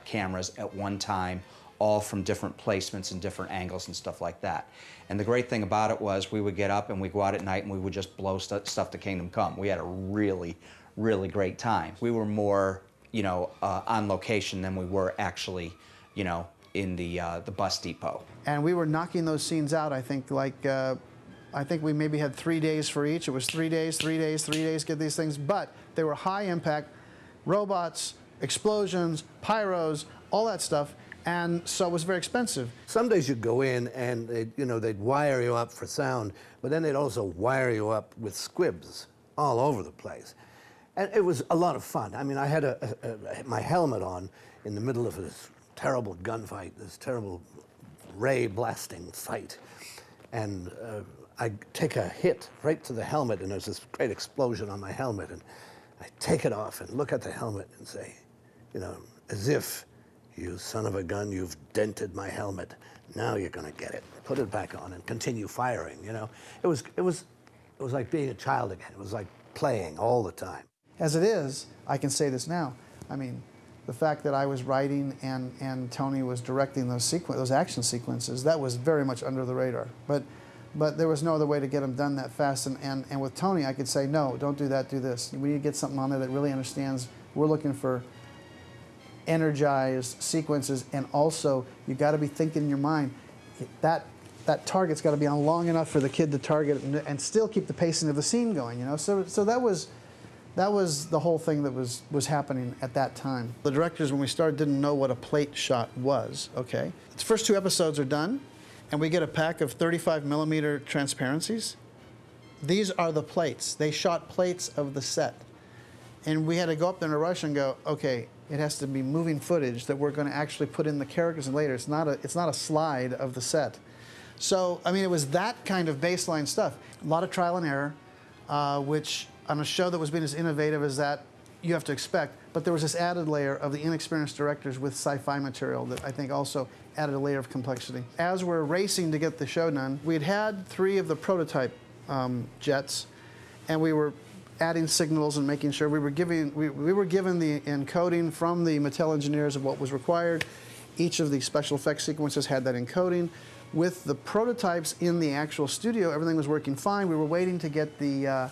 cameras at one time, all from different placements and different angles and stuff like that. And the great thing about it was we would get up and we'd go out at night and we would just blow stuff to Kingdom Come. We had a really, really great time. We were more, you know, on location than we were actually, you know, in the bus depot. And we were knocking those scenes out, I think, like, I think we maybe had 3 days for each. It was 3 days, 3 days, 3 days, get these things. But they were high impact, robots, explosions, pyros, all that stuff. And so it was very expensive. Some days you'd go in and they'd wire you up for sound, but then they'd also wire you up with squibs all over the place. And it was a lot of fun. I mean, I had my helmet on in the middle of this terrible gunfight, this terrible ray blasting fight. And I take a hit right to the helmet, and there's this great explosion on my helmet, and I take it off and look at the helmet and say, you know, as if, you son of a gun, you've dented my helmet. Now you're going to get it. Put it back on and continue firing, you know. It was like being a child again. It was like playing all the time. As it is, I can say this now. I mean, the fact that I was writing and Tony was directing those action sequences, that was very much under the radar. But there was no other way to get them done that fast. And with Tony, I could say, no, don't do that, do this. We need to get something on there that really understands. We're looking for energized sequences, and also you got to be thinking in your mind that target's got to be on long enough for the kid to target and still keep the pacing of the scene going, you know. So that was the whole thing that was happening at that time. The directors, when we started, didn't know what a plate shot was. Okay, the first 2 episodes are done, and we get a pack of 35mm transparencies. These are the plates. They shot plates of the set, and we had to go up there in a rush and go, okay, it has to be moving footage that we're going to actually put in the characters and later. It's not a slide of the set. So, I mean, it was that kind of baseline stuff. A lot of trial and error, which on a show that was being as innovative as that you have to expect, but there was this added layer of the inexperienced directors with sci-fi material that I think also added a layer of complexity. As we're racing to get the show done, we'd had 3 of the prototype jets, and we were adding signals and making sure we were given the encoding from the Mattel engineers of what was required. Each of the special effects sequences had that encoding. With the prototypes in the actual studio, everything was working fine. We were waiting to get the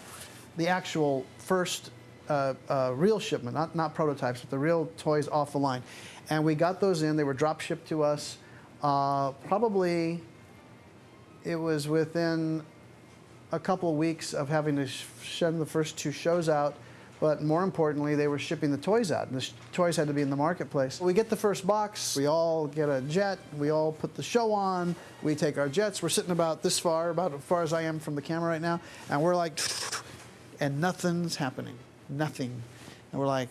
actual first real shipment, not prototypes, but the real toys off the line. And we got those in. They were drop shipped to us. Probably it was within a couple of weeks of having to send the first 2 shows out, but more importantly, they were shipping the toys out, and the toys had to be in the marketplace. We get the first box, we all get a jet, we all put the show on, we take our jets, we're sitting about this far, about as far as I am from the camera right now, and we're like, and nothing's happening, nothing. And we're like,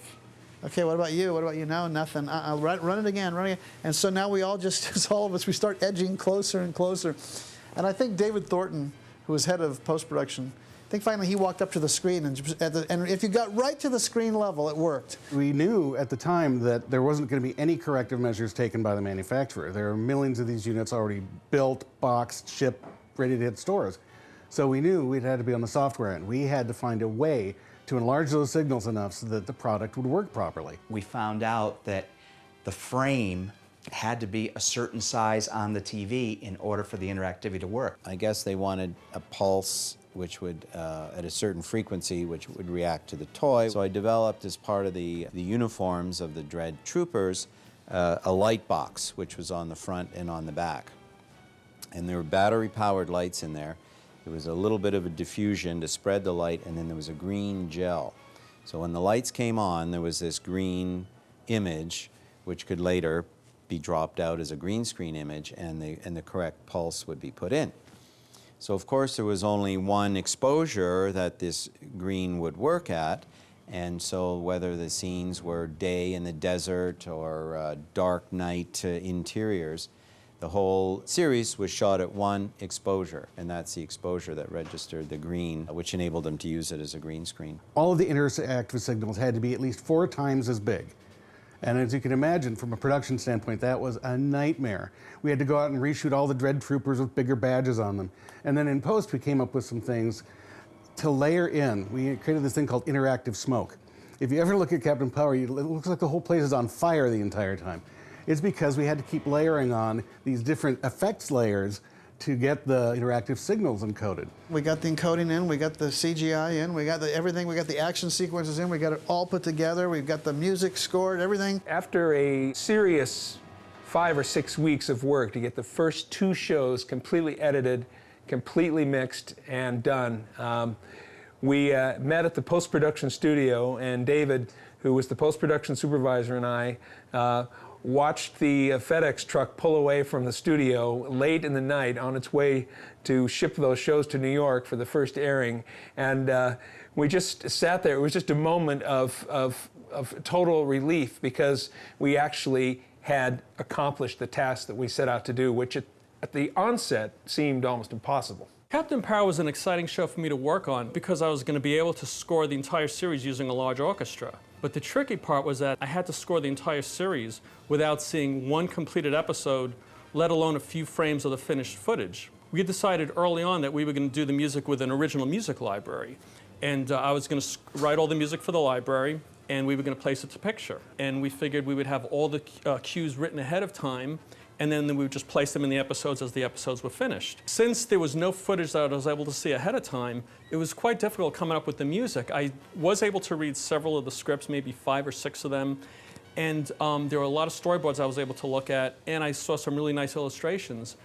okay, what about you? What about you? No, nothing. Run it again, run it again. And so now we all just, all of us, we start edging closer and closer. And I think David Thornton, who was head of post-production, I think finally he walked up to the screen, and if you got right to the screen level, it worked. We knew at the time that there wasn't going to be any corrective measures taken by the manufacturer. There are millions of these units already built, boxed, shipped, ready to hit stores. So we knew we'd had to be on the software end. We had to find a way to enlarge those signals enough so that the product would work properly. We found out that the frame had to be a certain size on the TV in order for the interactivity to work. I guess they wanted a pulse which would, at a certain frequency, which would react to the toy. So I developed, as part of the uniforms of the Dread Troopers, a light box, which was on the front and on the back. And there were battery-powered lights in there. There was a little bit of a diffusion to spread the light, and then there was a green gel. So when the lights came on, there was this green image, which could later be dropped out as a green screen image, and the correct pulse would be put in. So of course there was only one exposure that this green would work at, and so whether the scenes were day in the desert or dark night interiors, the whole series was shot at one exposure, and that's the exposure that registered the green, which enabled them to use it as a green screen. All of the interactive signals had to be at least 4 times as big. And as you can imagine, from a production standpoint, that was a nightmare. We had to go out and reshoot all the Dread Troopers with bigger badges on them. And then in post, we came up with some things to layer in. We created this thing called interactive smoke. If you ever look at Captain Power, it looks like the whole place is on fire the entire time. It's because we had to keep layering on these different effects layers to get the interactive signals encoded. We got the encoding in, we got the CGI in, we got everything, we got the action sequences in, we got it all put together, we've got the music scored, everything. After a serious 5 or 6 weeks of work to get the first 2 shows completely edited, completely mixed, and done, we met at the post-production studio, and David, who was the post-production supervisor, and I watched the FedEx truck pull away from the studio late in the night on its way to ship those shows to New York for the first airing. And we just sat there. It was just a moment of total relief, because we actually had accomplished the task that we set out to do, which at the onset seemed almost impossible. Captain Power was an exciting show for me to work on because I was going to be able to score the entire series using a large orchestra. But the tricky part was that I had to score the entire series without seeing one completed episode, let alone a few frames of the finished footage. We had decided early on that we were going to do the music with an original music library. And I was going to write all the music for the library, and we were going to place it to picture. And we figured we would have all the cues written ahead of time, and then we would just place them in the episodes as the episodes were finished. Since there was no footage that I was able to see ahead of time, it was quite difficult coming up with the music. I was able to read several of the scripts, maybe 5 or 6 of them, and there were a lot of storyboards I was able to look at, and I saw some really nice illustrations.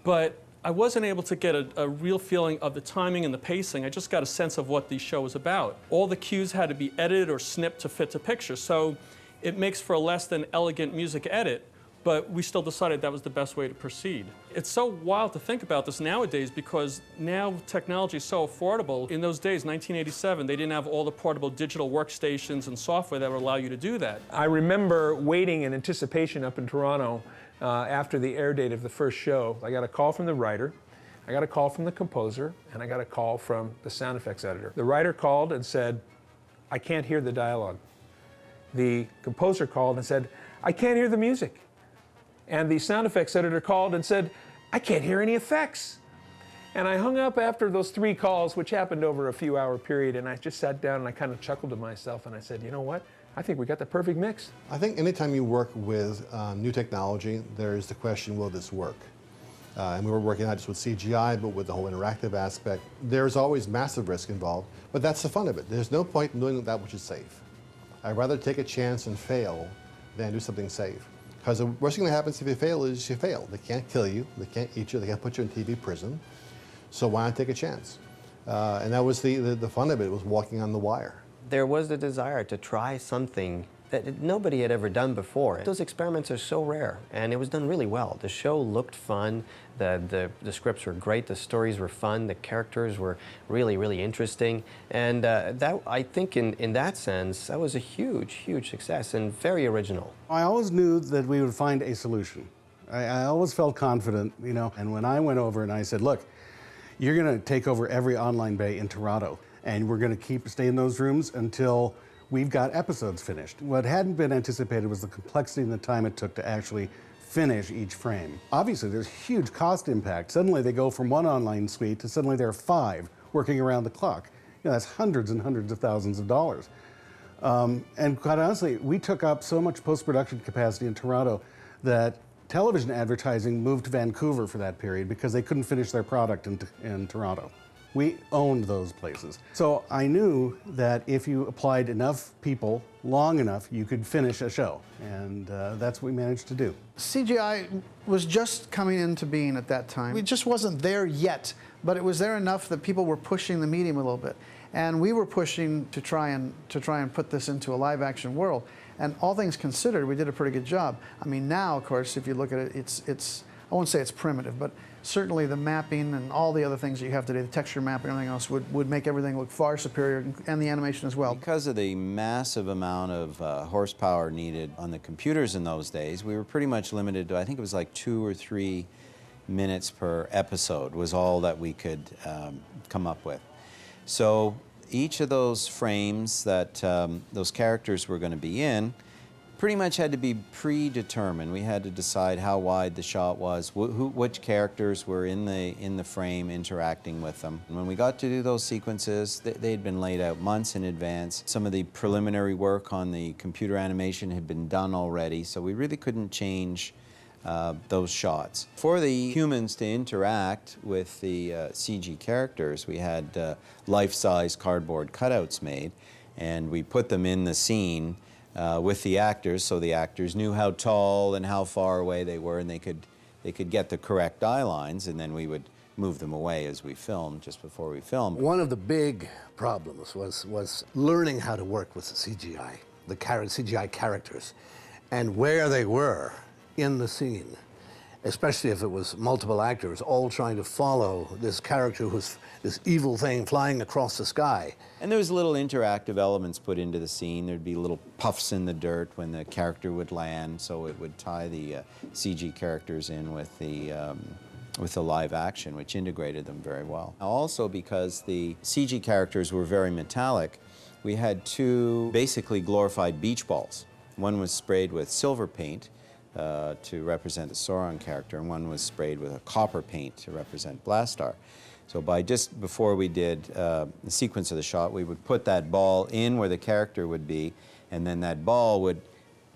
But I wasn't able to get a real feeling of the timing and the pacing. I just got a sense of what the show was about. All the cues had to be edited or snipped to fit the picture, so it makes for a less than elegant music edit, but we still decided that was the best way to proceed. It's so wild to think about this nowadays, because now technology is so affordable. In those days, 1987, they didn't have all the portable digital workstations and software that would allow you to do that. I remember waiting in anticipation up in Toronto after the air date of the first show. I got a call from the writer I got a call from the composer, and I got a call from the sound effects editor. The writer called and said, I can't hear the dialogue. The composer called and said, I can't hear the music. And the sound effects editor called and said, I can't hear any effects. And I hung up after those 3 calls, which happened over a few hour period, and I just sat down and I kind of chuckled to myself and I said, you know what? I think we got the perfect mix. I think anytime you work with new technology, there's the question, will this work? And we were working not just with CGI, but with the whole interactive aspect. There's always massive risk involved, but that's the fun of it. There's no point in doing that which is safe. I'd rather take a chance and fail than do something safe. Because the worst thing that happens if you fail is you fail. They can't kill you, they can't eat you, they can't put you in TV prison. So why not take a chance? And that was the fun of it, was walking on the wire. There was the desire to try something that nobody had ever done before. Those experiments are so rare, and it was done really well. The show looked fun, the scripts were great, the stories were fun, the characters were really, really interesting, and that, I think in that sense, that was a huge, huge success and very original. I always knew that we would find a solution. I always felt confident, you know, and when I went over and I said, look, you're gonna take over every online bay in Toronto, and we're gonna stay in those rooms until we've got episodes finished. What hadn't been anticipated was the complexity and the time it took to actually finish each frame. Obviously, there's huge cost impact. Suddenly they go from one online suite to suddenly there are 5 working around the clock. You know, that's hundreds and hundreds of thousands of dollars. And quite honestly, we took up so much post-production capacity in Toronto that television advertising moved to Vancouver for that period because they couldn't finish their product in Toronto. We owned those places. So I knew that if you applied enough people long enough, you could finish a show. And that's what we managed to do. CGI was just coming into being at that time. It just wasn't there yet, but it was there enough that people were pushing the medium a little bit. And we were pushing to try and put this into a live action world. And all things considered, we did a pretty good job. I mean, now, of course, if you look at it, it's I won't say it's primitive, but certainly the mapping and all the other things that you have to do, the texture mapping and everything else, would make everything look far superior, and the animation as well. Because of the massive amount of horsepower needed on the computers in those days, we were pretty much limited to, I think it was like 2 or 3 minutes per episode was all that we could come up with. So each of those frames that those characters were going to be in pretty much had to be predetermined. We had to decide how wide the shot was, which characters were in the frame interacting with them. And when we got to do those sequences, they'd been laid out months in advance. Some of the preliminary work on the computer animation had been done already, so we really couldn't change those shots. For the humans to interact with the CG characters, we had life-size cardboard cutouts made, and we put them in the scene with the actors, so the actors knew how tall and how far away they were, and they could get the correct eye lines, and then we would move them away as we filmed, just before we filmed. One of the big problems was learning how to work with the CGI, the CGI characters, and where they were in the scene, especially if it was multiple actors all trying to follow this character who's this evil thing flying across the sky. And there was little interactive elements put into the scene. There'd be little puffs in the dirt when the character would land, so it would tie the CG characters in with the live action, which integrated them very well. Also, because the CG characters were very metallic, we had 2 basically glorified beach balls. One was sprayed with silver paint to represent the Sauron character, and one was sprayed with a copper paint to represent Blastar. So just before we did the sequence of the shot, we would put that ball in where the character would be, and then that ball would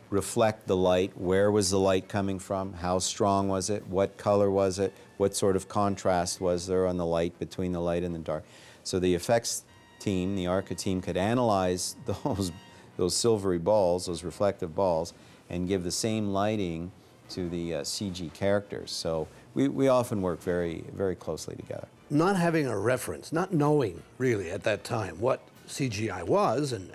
reflect the light. Where was the light coming from? How strong was it? What color was it? What sort of contrast was there on the light, between the light and the dark? So the effects team, the ARCA team, could analyze those silvery balls, those reflective balls, and give the same lighting to the CG characters. So we often work very, very closely together. Not having a reference, not knowing really at that time what CGI was and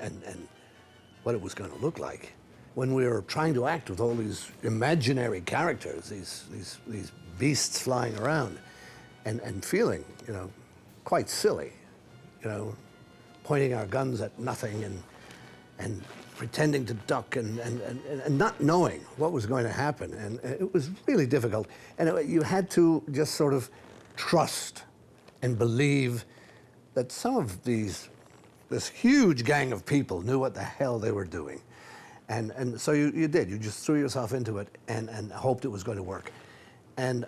what it was going to look like, when we were trying to act with all these imaginary characters, these beasts flying around, and feeling, you know, quite silly, you know, pointing our guns at nothing and pretending to duck and not knowing what was going to happen. And it was really difficult. And you had to just sort of trust and believe that some of this huge gang of people knew what the hell they were doing. And so you did. You just threw yourself into it and hoped it was going to work. And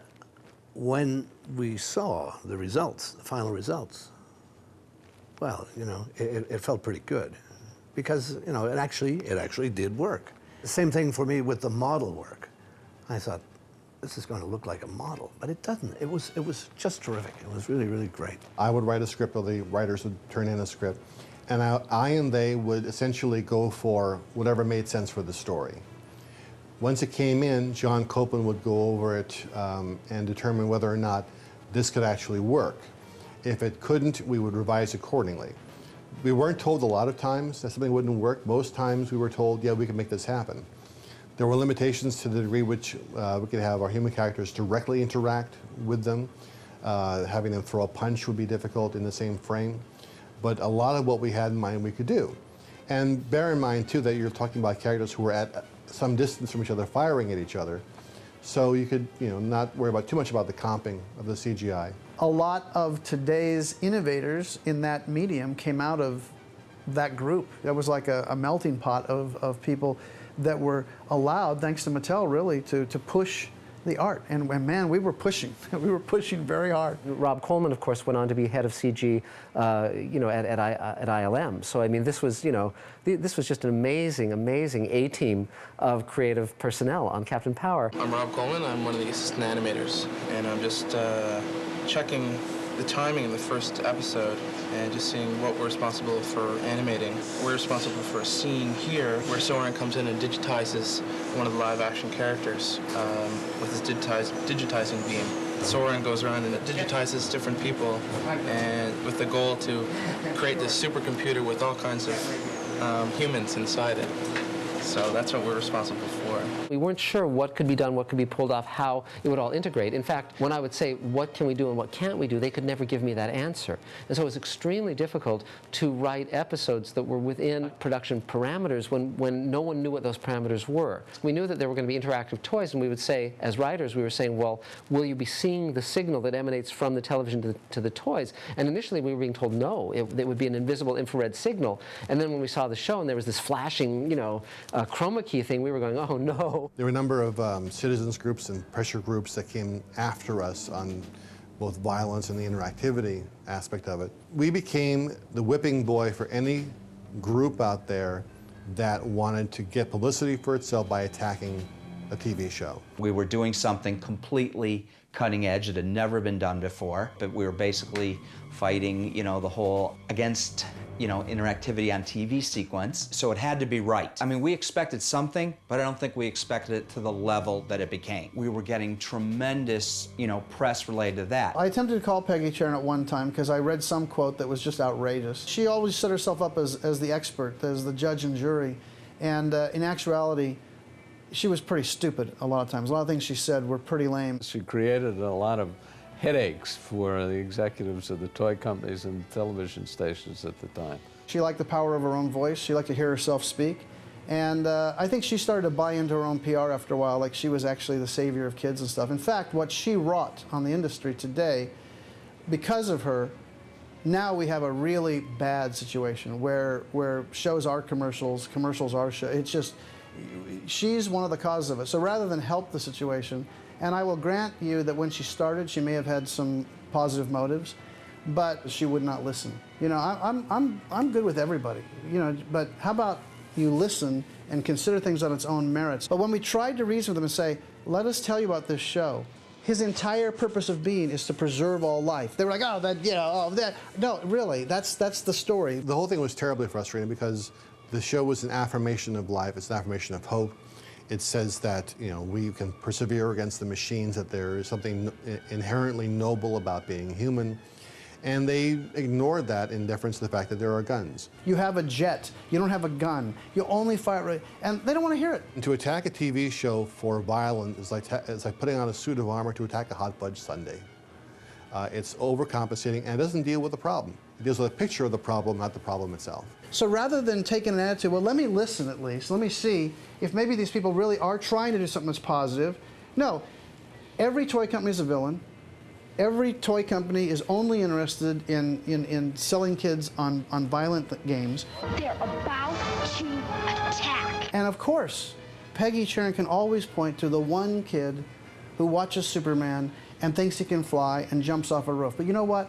when we saw the results, the final results, well, you know, it felt pretty good because, you know, it actually did work. The same thing for me with the model work. I thought, this is going to look like a model, but it doesn't. It was just terrific. It was really, really great. I would write a script, or the writers would turn in a script, and I and they would essentially go for whatever made sense for the story. Once it came in, John Copeland would go over it and determine whether or not this could actually work. If it couldn't, we would revise accordingly. We weren't told a lot of times that something wouldn't work. Most times we were told, yeah, we can make this happen. There were limitations to the degree which we could have our human characters directly interact with them. Having them throw a punch would be difficult in the same frame. But a lot of what we had in mind we could do. And bear in mind, too, that you're talking about characters who were at some distance from each other, firing at each other. So you could, you know, not worry too much about the comping of the CGI. A lot of today's innovators in that medium came out of that group. That was like a melting pot of people that were allowed, thanks to Mattel, really, to push the art. And man, we were pushing. We were pushing very hard. Rob Coleman, of course, went on to be head of CG, you know, at ILM. So I mean, this was, you know, this was just an amazing, amazing A-team of creative personnel on Captain Power. I'm Rob Coleman. I'm one of the assistant animators, and I'm just checking the timing of the first episode and just seeing what we're responsible for animating. We're responsible for a scene here where Soren comes in and digitizes one of the live-action characters with his digitizing beam. Soren goes around and digitizes different people, and with the goal to create this supercomputer with all kinds of humans inside it. So that's what we're responsible for. We weren't sure what could be done, what could be pulled off, how it would all integrate. In fact, when I would say, what can we do and what can't we do, they could never give me that answer. And so it was extremely difficult to write episodes that were within production parameters when no one knew what those parameters were. We knew that there were going to be interactive toys, and we would say, as writers, we were saying, well, will you be seeing the signal that emanates from the television to the toys? And initially we were being told no, it would be an invisible infrared signal. And then when we saw the show and there was this flashing, you know, chroma key thing, we were going, oh no. There were a number of citizens groups and pressure groups that came after us on both violence and the interactivity aspect of it. We became the whipping boy for any group out there that wanted to get publicity for itself by attacking a TV show. We were doing something completely cutting edge that had never been done before, but we were basically fighting, you know, the whole against, you know, interactivity on TV sequence, so it had to be right. I mean, we expected something, but I don't think we expected it to the level that it became. We were getting tremendous, you know, press related to that. I attempted to call Peggy Sharon at one time because I read some quote that was just outrageous. She always set herself up as the expert, as the judge and jury, and in actuality, she was pretty stupid a lot of times. A lot of things she said were pretty lame. She created a lot of headaches for the executives of the toy companies and television stations at the time. She liked the power of her own voice. She liked to hear herself speak. And I think she started to buy into her own PR after a while, like she was actually the savior of kids and stuff. In fact, what she wrought on the industry today, because of her, now we have a really bad situation where shows are commercials, commercials are shows. It's just, she's one of the causes of it. So rather than help the situation, and I will grant you that when she started, she may have had some positive motives, but she would not listen. You know, I'm good with everybody, you know, but how about you listen and consider things on its own merits? But when we tried to reason with them and say, let us tell you about this show, his entire purpose of being is to preserve all life. They were like, oh, that, you know, oh, that. No, really, that's the story. The whole thing was terribly frustrating because the show was an affirmation of life. It's an affirmation of hope. It says that, you know, we can persevere against the machines, that there is something inherently noble about being human. And they ignored that in deference to the fact that there are guns. You have a jet, you don't have a gun, you only fire, and they don't want to hear it. And to attack a TV show for violence is like putting on a suit of armor to attack a hot fudge sundae. It's overcompensating and it doesn't deal with the problem. It deals with a picture of the problem, not the problem itself. So rather than taking an attitude, well, let me listen at least, let me see if maybe these people really are trying to do something that's positive. No, every toy company is a villain. Every toy company is only interested in selling kids on violent games. They're about to attack. And of course, Peggy Sharon can always point to the one kid who watches Superman and thinks he can fly and jumps off a roof. But you know what?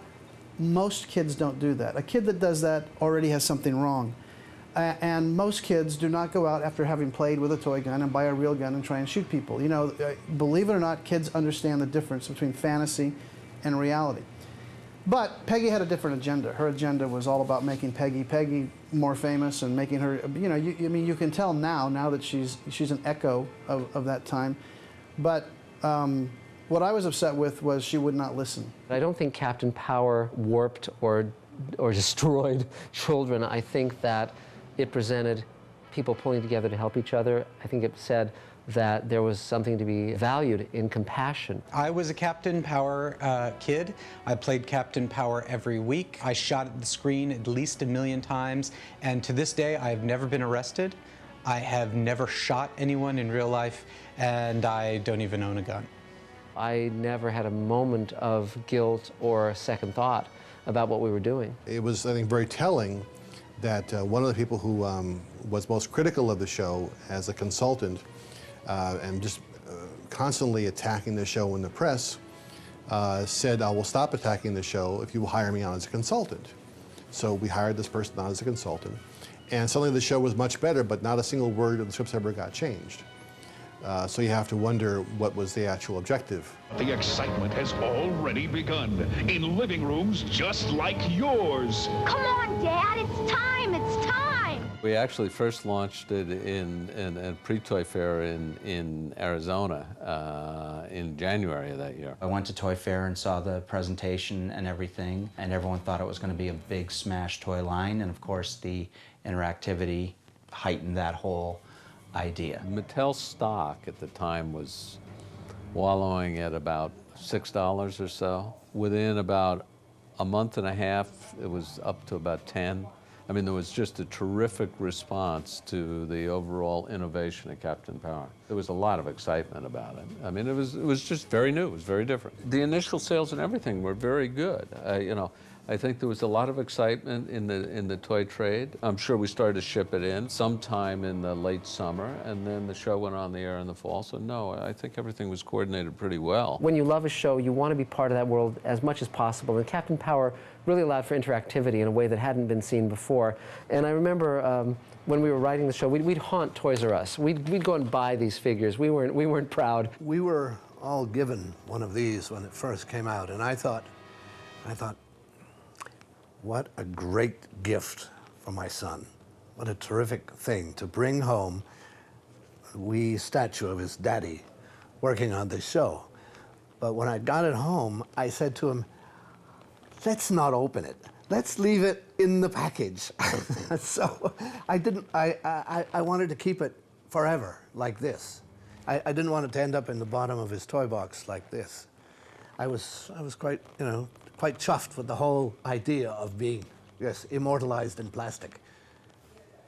Most kids don't do that. A kid that does that already has something wrong. And most kids do not go out after having played with a toy gun and buy a real gun and try and shoot people. You know, believe it or not, kids understand the difference between fantasy and reality. But Peggy had a different agenda. Her agenda was all about making Peggy more famous and making her, you know, I mean, you can tell now that she's an echo of that time. But what I was upset with was she would not listen. I don't think Captain Power warped or destroyed children. I think that it presented people pulling together to help each other. I think it said that there was something to be valued in compassion. I was a Captain Power kid. I played Captain Power every week. I shot at the screen at least 1 million times, and to this day, I've never been arrested. I have never shot anyone in real life, and I don't even own a gun. I never had a moment of guilt or second thought about what we were doing. It was, I think, very telling that one of the people who was most critical of the show as a consultant and just constantly attacking the show in the press said, I will stop attacking the show if you will hire me on as a consultant. So we hired this person on as a consultant. And suddenly the show was much better, but not a single word of the scripts ever got changed. So you have to wonder what was the actual objective. The excitement has already begun in living rooms just like yours. Come on, Dad, it's time, it's time. We actually first launched it in a pre-Toy Fair in Arizona in January of that year. I went to Toy Fair and saw the presentation and everything, and everyone thought it was going to be a big smash toy line, and of course the interactivity heightened that whole idea. Mattel stock at the time was wallowing at about $6 or so. Within about a month and a half, it was up to about 10. I mean, there was just a terrific response to the overall innovation of Captain Power. There was a lot of excitement about it. I mean, it was just very new. It was very different. The initial sales and everything were very good. You know, I think there was a lot of excitement in the toy trade. I'm sure we started to ship it in sometime in the late summer, and then the show went on the air in the fall. So no, I think everything was coordinated pretty well. When you love a show, you want to be part of that world as much as possible. And Captain Power really allowed for interactivity in a way that hadn't been seen before. And I remember when we were writing the show, we'd haunt Toys R Us. We'd go and buy these figures. We weren't proud. We were all given one of these when it first came out, and I thought, what a great gift for my son. What a terrific thing to bring home a wee statue of his daddy working on this show. But when I got it home, I said to him, let's not open it. Let's leave it in the package. So I wanted to keep it forever like this. I didn't want it to end up in the bottom of his toy box like this. I was quite, quite chuffed with the whole idea of being, yes, immortalized in plastic.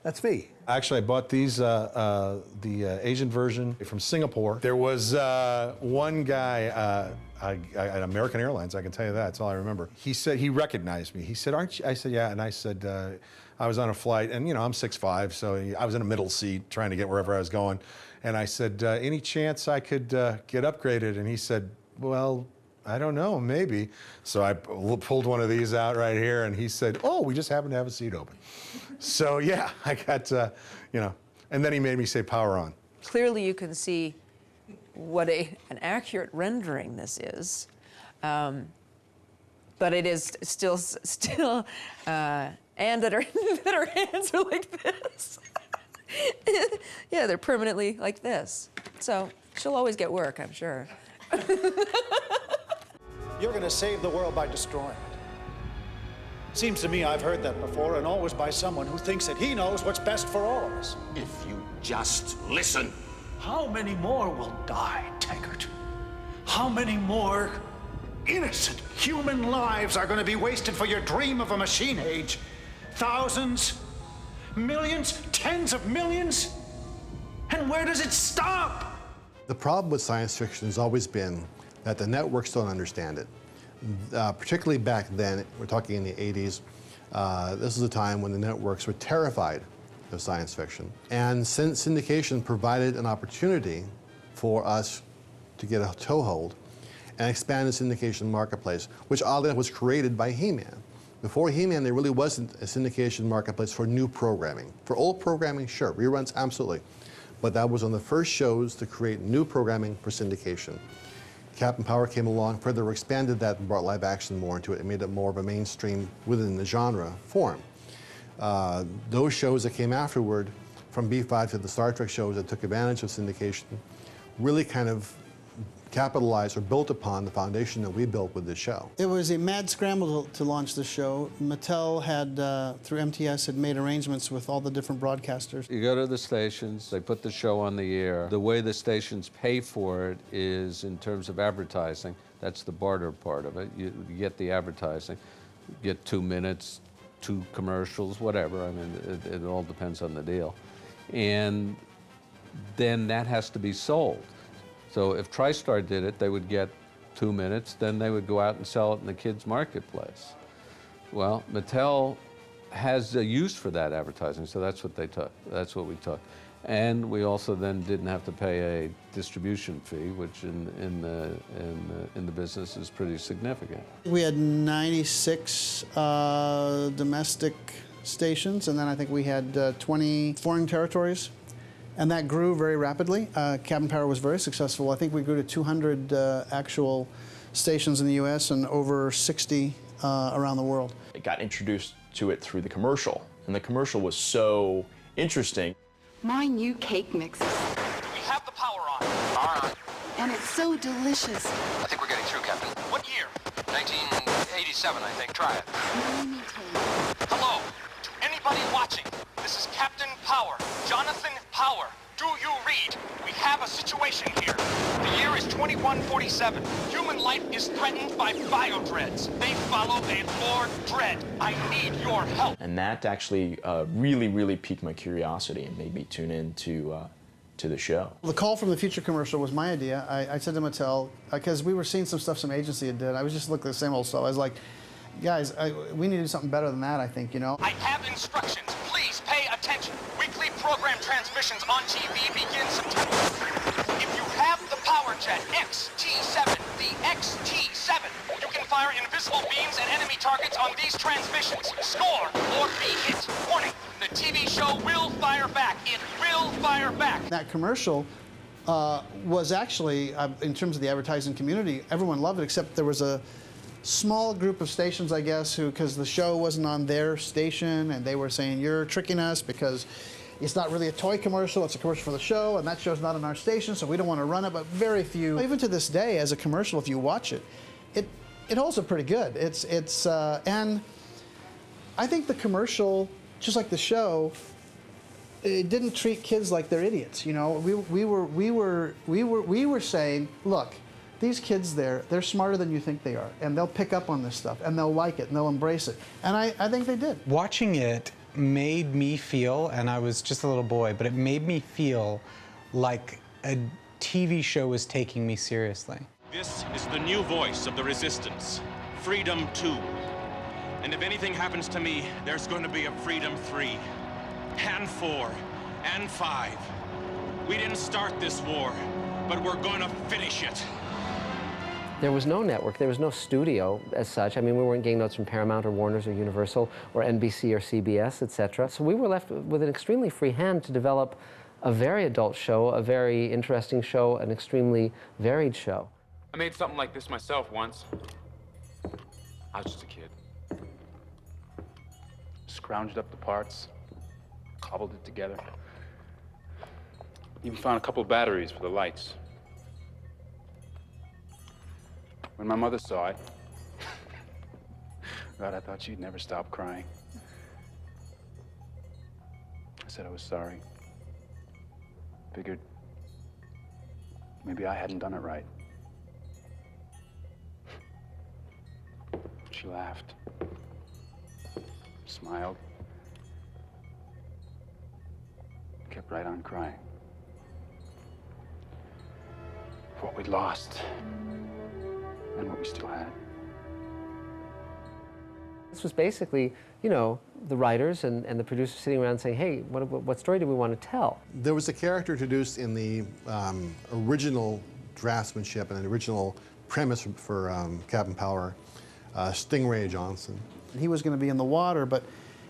That's me. Actually, I bought these, the Asian version from Singapore. There was one guy at American Airlines, I can tell you that, that's all I remember. He said, he recognized me. He said, aren't you? I said, yeah, and I said, I was on a flight, and I'm 6'5", so I was in a middle seat trying to get wherever I was going. And I said, any chance I could get upgraded? And he said, well, I don't know, maybe. So I pulled one of these out right here, and he said, oh, we just happen to have a seat open. So yeah, I got, and then he made me say power on. Clearly you can see what an accurate rendering this is. But it is still, and that her hands are like this. Yeah, they're permanently like this. So she'll always get work, I'm sure. You're going to save the world by destroying it. Seems to me I've heard that before, and always by someone who thinks that he knows what's best for all of us. If you just listen. How many more will die, Taggart? How many more innocent human lives are going to be wasted for your dream of a machine age? Thousands? Millions? Tens of millions? And where does it stop? The problem with science fiction has always been that the networks don't understand it. particularly back then, we're talking in the 80s, this is a time when the networks were terrified of science fiction. And since syndication provided an opportunity for us to get a toehold and expand the syndication marketplace, which oddly enough was created by He-Man. Before He-Man, there really wasn't a syndication marketplace for new programming. For old programming, sure, reruns, absolutely. But that was one of the first shows to create new programming for syndication. Captain Power came along, further expanded that and brought live action more into it and made it more of a mainstream within the genre form. Those shows that came afterward, from B5 to the Star Trek shows that took advantage of syndication, really kind of capitalized or built upon the foundation that we built with this show. It was a mad scramble to launch the show. Mattel had, through MTS, had made arrangements with all the different broadcasters. You go to the stations, they put the show on the air. The way the stations pay for it is in terms of advertising. That's the barter part of it. You get the advertising, you get 2 minutes, 2 commercials, whatever. I mean, it all depends on the deal. And then that has to be sold. So if TriStar did it, they would get 2 minutes, then they would go out and sell it in the kids' marketplace. Well, Mattel has a use for that advertising, so that's what they took. That's what we took. And we also then didn't have to pay a distribution fee, which in the business is pretty significant. We had 96 domestic stations, and then I think we had 20 foreign territories. And that grew very rapidly. Captain Power was very successful. I think we grew to 200 actual stations in the US and over 60 around the world. I got introduced to it through the commercial, and the commercial was so interesting. My new cake mixes. We have the power on. And it's so delicious. I think we're getting through, Captain. What year? 1987, I think. Try it. Hello. To anybody watching, this is Captain Power. Jonathan Power. Do you read? We have a situation here. The year is 2147. Human life is threatened by biodreads. They follow a Lord Dread. I need your help. And that actually really piqued my curiosity and made me tune in to the show. The Call from the Future commercial was my idea. I said to Mattel, because we were seeing some stuff some agency had did. I was just looking at the same old stuff. I was like, guys, we need to do something better than that, I think, you know. I have instructions. Please pay attention. Weekly program transmissions on TV begin September. If you have the Power Jet XT7, the XT7, you can fire invisible beams at enemy targets on these transmissions. Score or be hit. Warning, the TV show will fire back. It will fire back. That commercial was actually, in terms of the advertising community, everyone loved it, except there was a small group of stations, I guess, who, because the show wasn't on their station, and they were saying, you're tricking us because it's not really a toy commercial, it's a commercial for the show, and that show's not on our station, so we don't want to run it. But very few, even to this day, as a commercial, if you watch it, it holds up pretty good. And I think the commercial, just like the show, it didn't treat kids like they're idiots. You know, we were saying, look, these kids they're smarter than you think they are, and they'll pick up on this stuff, and they'll like it, and they'll embrace it. And I think they did. Watching it made me feel, and I was just a little boy, but it made me feel like a TV show was taking me seriously. This is the new voice of the Resistance, Freedom 2. And if anything happens to me, there's going to be a Freedom 3, and 4, and 5. We didn't start this war, but we're going to finish it. There was no network, there was no studio as such. I mean, we weren't getting notes from Paramount or Warner's or Universal or NBC or CBS, etc. So we were left with an extremely free hand to develop a very adult show, a very interesting show, an extremely varied show. I made something like this myself once. I was just a kid. Scrounged up the parts, cobbled it together. Even found a couple of batteries for the lights. When my mother saw it, God, I thought she'd never stop crying. I said I was sorry. Figured maybe I hadn't done it right. She laughed, smiled, kept right on crying. What we'd lost and what we still had. This was basically, you know, the writers and the producers sitting around saying, hey, what story do we want to tell? There was a character introduced in the original draftsmanship and the original premise for Captain Power, Stingray Johnson. He was going to be in the water, but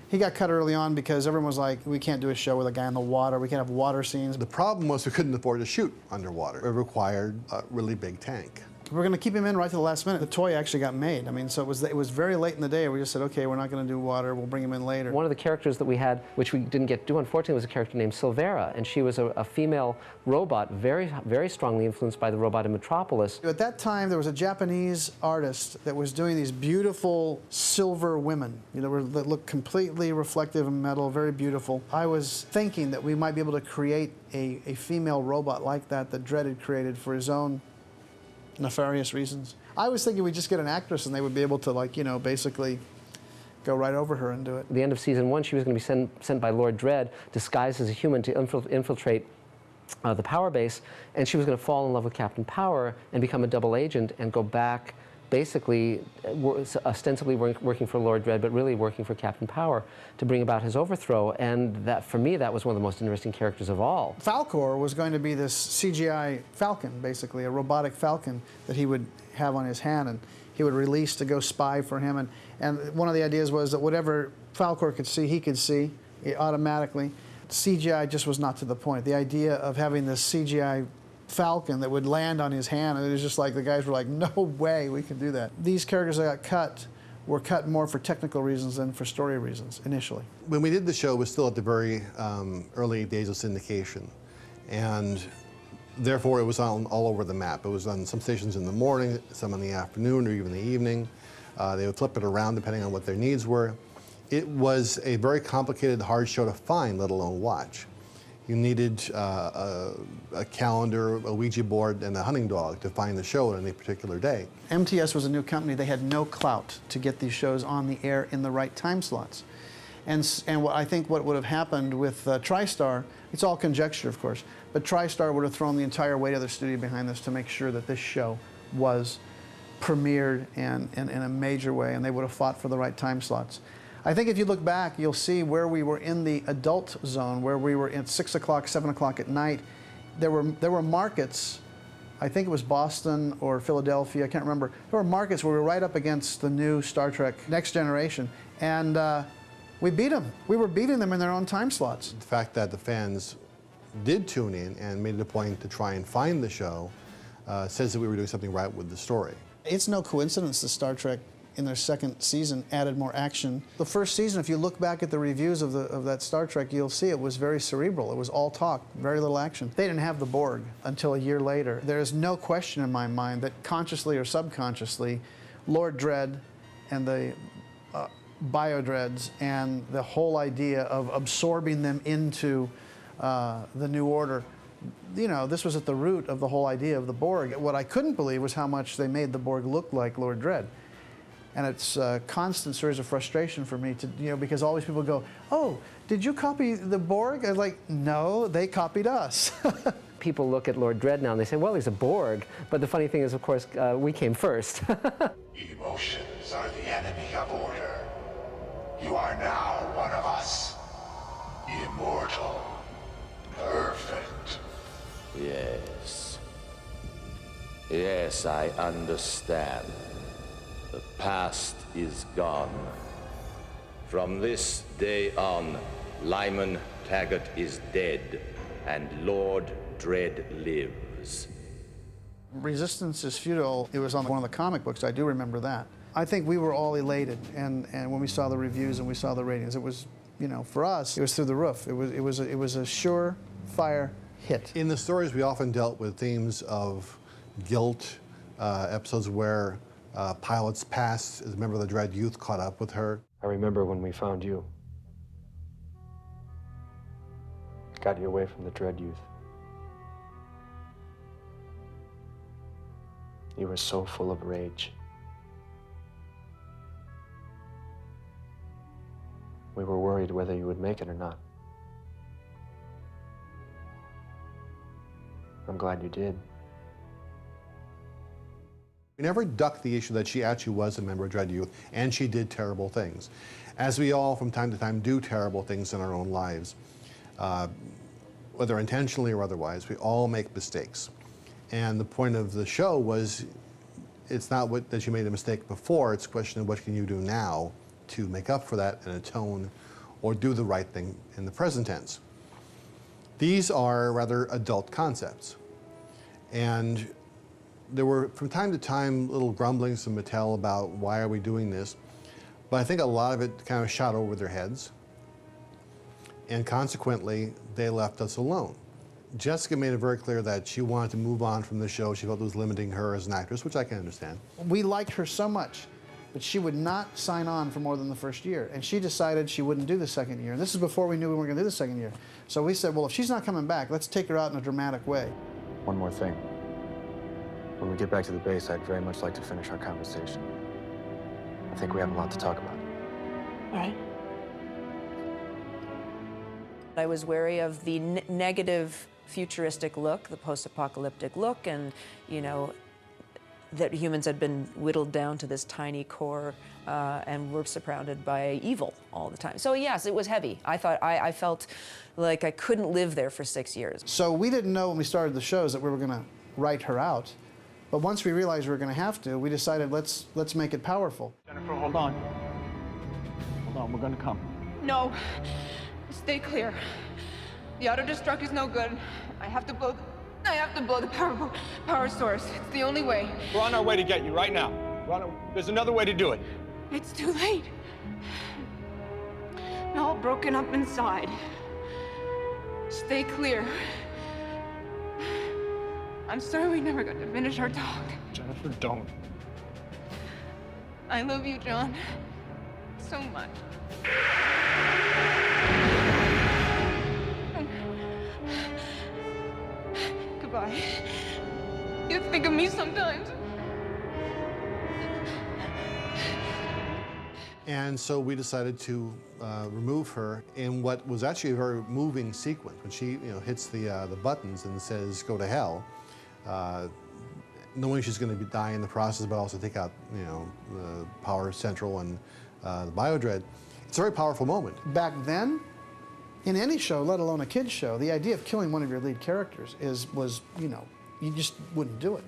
he got cut early on because everyone was like, we can't do a show with a guy in the water. We can't have water scenes. The problem was we couldn't afford to shoot underwater. It required a really big tank. We're going to keep him in right to the last minute. The toy actually got made. I mean, so it was very late in the day. We just said, okay, we're not going to do water. We'll bring him in later. One of the characters that we had, which we didn't get to do, unfortunately, was a character named Silvera, and she was a female robot, very, very strongly influenced by the robot in Metropolis. At that time, there was a Japanese artist that was doing these beautiful silver women, you know, that looked completely reflective and metal, very beautiful. I was thinking that we might be able to create a female robot like that Dredd had created for his own nefarious reasons. I was thinking we'd just get an actress and they would be able to, like, you know, basically go right over her and do it. At the end of season 1, she was going to be sent by Lord Dredd, disguised as a human, to infiltrate the power base, and she was going to fall in love with Captain Power and become a double agent and go back, basically ostensibly working for Lord Dredd, but really working for Captain Power to bring about his overthrow. And that, for me, that was one of the most interesting characters of all. Falcor was going to be this CGI falcon, basically, a robotic falcon that he would have on his hand, and he would release to go spy for him. And one of the ideas was that whatever Falcor could see, he could see automatically. CGI just was not to the point. The idea of having this CGI falcon that would land on his hand, and it was just like the guys were like, no way we can do that. These characters that got cut were cut more for technical reasons than for story reasons initially. When we did the show, it was still at the very early days of syndication, and therefore it was on all over the map. It was on some stations in the morning, some in the afternoon, or even the evening. They would flip it around depending on what their needs were. It was a very complicated, hard show to find, let alone watch. You needed a calendar, a Ouija board, and a hunting dog to find the show on any particular day. MTS was a new company. They had no clout to get these shows on the air in the right time slots. And I think what would have happened with TriStar, it's all conjecture, of course, but TriStar would have thrown the entire weight of their studio behind this to make sure that this show was premiered in a major way, and they would have fought for the right time slots. I think if you look back, you'll see where we were in the adult zone, where we were at 6 o'clock, 7 o'clock at night. There were markets, I think it was Boston or Philadelphia, I can't remember. There were markets where we were right up against the new Star Trek Next Generation, and we beat them. We were beating them in their own time slots. The fact that the fans did tune in and made it a point to try and find the show says that we were doing something right with the story. It's no coincidence that Star Trek in their second season added more action. The first season, if you look back at the reviews of that Star Trek, you'll see it was very cerebral. It was all talk, very little action. They didn't have the Borg until a year later. There is no question in my mind that consciously or subconsciously, Lord Dredd and the Bio-Dreads and the whole idea of absorbing them into the New Order, you know, this was at the root of the whole idea of the Borg. What I couldn't believe was how much they made the Borg look like Lord Dredd. And it's a constant series of frustration for me to, you know, because all these people go, oh, did you copy the Borg? I was like, no, they copied us. People look at Lord Dredd now and they say, well, he's a Borg. But the funny thing is, of course, we came first. Emotions are the enemy of order. You are now one of us. Immortal. Perfect. Yes. Yes, I understand. The past is gone. From this day on, Lyman Taggart is dead, and Lord Dredd lives. Resistance is futile. It was on one of the comic books. I do remember that. I think we were all elated, and when we saw the reviews and we saw the ratings, it was, you know, for us, it was through the roof. It was a surefire hit. In the stories, we often dealt with themes of guilt, episodes where Pilot's past as a member of the Dredd Youth caught up with her. I remember when we found you. Got you away from the Dredd Youth. You were so full of rage. We were worried whether you would make it or not. I'm glad you did. We never ducked the issue that she actually was a member of Dread Youth and she did terrible things. As we all from time to time do terrible things in our own lives, whether intentionally or otherwise, we all make mistakes. And the point of the show was, it's not that you made a mistake before, it's a question of what can you do now to make up for that and atone or do the right thing in the present tense. These are rather adult concepts. And there were, from time to time, little grumblings from Mattel about why are we doing this, but I think a lot of it kind of shot over their heads, and consequently, they left us alone. Jessica made it very clear that she wanted to move on from the show. She felt it was limiting her as an actress, which I can understand. We liked her so much, but she would not sign on for more than the first year, and she decided she wouldn't do the second year. And this is before we knew we weren't going to do the second year. So we said, well, if she's not coming back, let's take her out in a dramatic way. One more thing. When we get back to the base, I'd very much like to finish our conversation. I think we have a lot to talk about. All right. I was wary of the negative futuristic look, the post-apocalyptic look, and, you know, that humans had been whittled down to this tiny core and were surrounded by evil all the time. So yes, it was heavy. I felt like I couldn't live there for 6 years. So we didn't know when we started the shows that we were going to write her out. But once we realized we were going to have to, we decided let's make it powerful. Jennifer, hold on. Hold on, we're going to come. No. Stay clear. The auto-destruct is no good. I have to blow the power source. It's the only way. We're on our way to get you right now. There's another way to do it. It's too late. I'm all broken up inside. Stay clear. I'm sorry we never got to finish our talk. Jennifer, don't. I love you, John. So much. Goodbye. You think of me sometimes. And so we decided to remove her in what was actually a very moving sequence. When she, hits the buttons and says, "Go to hell," knowing she's going to die in the process, but also take out, the power central and the biodread. It's a very powerful moment. Back then, in any show, let alone a kid's show, the idea of killing one of your lead characters was, you just wouldn't do it.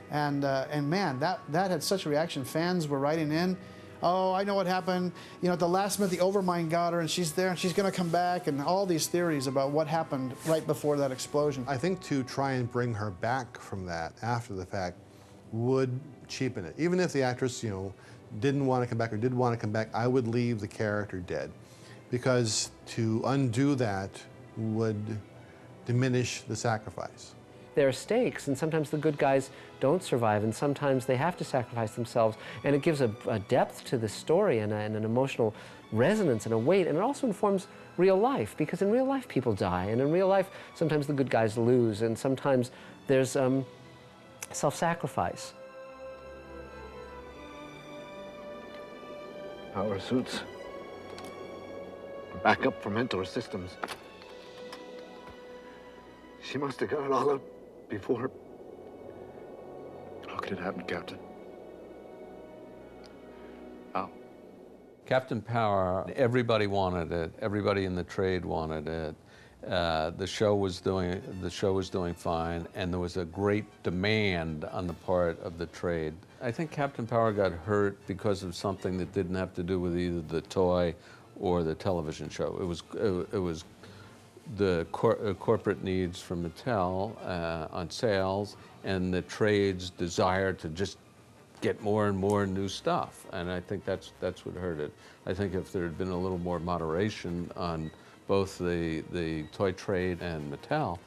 And man, that had such a reaction. Fans were writing in, "Oh, I know what happened. At the last minute, the Overmind got her, and she's there, and she's going to come back," and all these theories about what happened right before that explosion. I think to try and bring her back from that after the fact would cheapen it. Even if the actress, didn't want to come back or did want to come back, I would leave the character dead. Because to undo that would diminish the sacrifice. There are stakes, and sometimes the good guys don't survive, and sometimes they have to sacrifice themselves, and it gives a depth to the story and an emotional resonance and a weight, and it also informs real life, because in real life people die, and in real life sometimes the good guys lose, and sometimes there's self-sacrifice. Power suits. Backup for mentor systems. She must have got it all out before. How could it happen, Captain? How? Captain Power, everybody wanted it. Everybody in the trade wanted it. The show was doing fine, and there was a great demand on the part of the trade. I think Captain Power got hurt because of something that didn't have to do with either the toy or the television show. It was the corporate needs from Mattel on sales, and the trade's desire to just get more and more new stuff. And I think that's what hurt it. I think if there had been a little more moderation on both the toy trade and Mattel,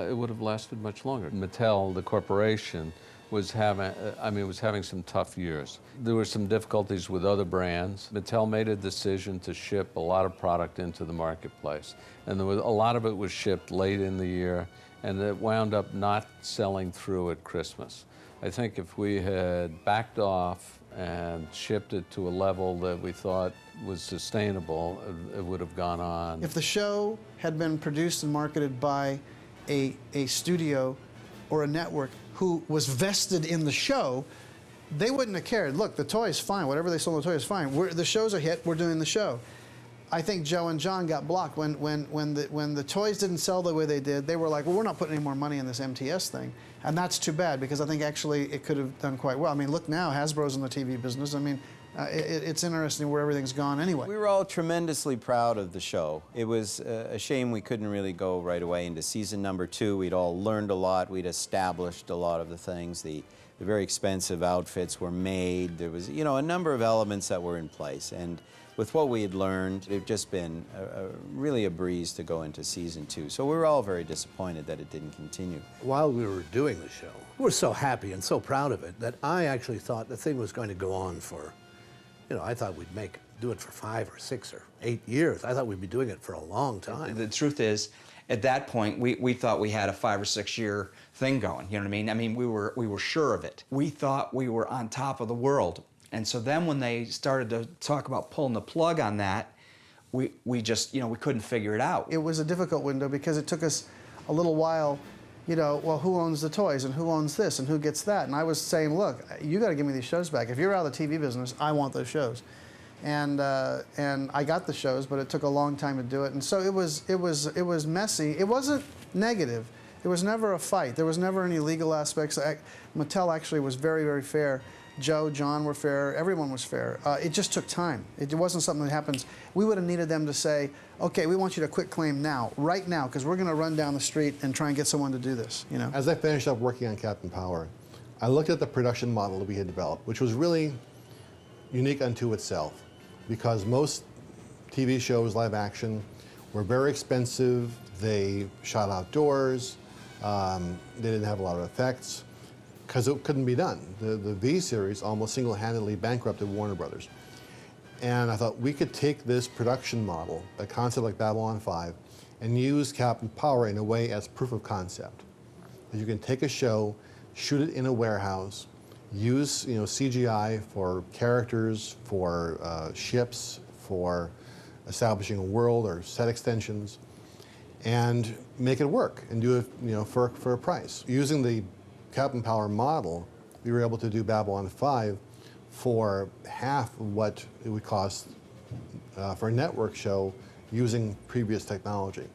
it would have lasted much longer. Mattel, the corporation, was having some tough years. There were some difficulties with other brands. Mattel made a decision to ship a lot of product into the marketplace, and a lot of it was shipped late in the year, and it wound up not selling through at Christmas. I think if we had backed off and shipped it to a level that we thought was sustainable, it would have gone on. If the show had been produced and marketed by a studio or a network who was vested in the show, they wouldn't have cared. Look, the toy's fine. Whatever they sold the toy is fine. The show's a hit. We're doing the show. I think Joe and John got blocked when the toys didn't sell the way they did. They were like, well, we're not putting any more money in this MTS thing, and that's too bad because I think actually it could have done quite well. I mean, look now, Hasbro's in the TV business. I mean, it's interesting where everything's gone anyway. We were all tremendously proud of the show. It was a shame we couldn't really go right away into season number 2. We'd all learned a lot. We'd established a lot of the things. The very expensive outfits were made. There was, you know, a number of elements that were in place. And with what we had learned, it had just been really a breeze to go into season 2. So we were all very disappointed that it didn't continue. While we were doing the show, we were so happy and so proud of it that I actually thought the thing was going to go on for, you know, I thought we'd do it for 5 or 6 or 8 years. I thought we'd be doing it for a long time. The truth is, at that point, we thought we had a 5 or 6 year thing going. You know what I mean? I mean, we were sure of it. We thought we were on top of the world. And so then when they started to talk about pulling the plug on that, we just, you know, we couldn't figure it out. It was a difficult window because it took us a little while, you know, well, who owns the toys and who owns this and who gets that? And I was saying, look, you got to give me these shows back. If you're out of the TV business, I want those shows. And I got the shows, but it took a long time to do it. And so it was messy. It wasn't negative. There was never a fight. There was never any legal aspects. Mattel actually was very, very fair. Joe, John were fair, everyone was fair. It just took time. It wasn't something that happens. We would have needed them to say, okay, we want you to quit claim now, right now, because we're going to run down the street and try and get someone to do this, you know? As I finished up working on Captain Power, I looked at the production model that we had developed, which was really unique unto itself, because most TV shows, live action, were very expensive. They shot outdoors. They didn't have a lot of effects, because it couldn't be done. The V series almost single-handedly bankrupted Warner Brothers. And I thought we could take this production model, a concept like Babylon 5, and use Captain Power in a way as proof of concept. That you can take a show, shoot it in a warehouse, use CGI for characters, for ships, for establishing a world or set extensions, and make it work and do it for a price. Using the Captain Power model, we were able to do Babylon 5 for half of what it would cost for a network show using previous technology.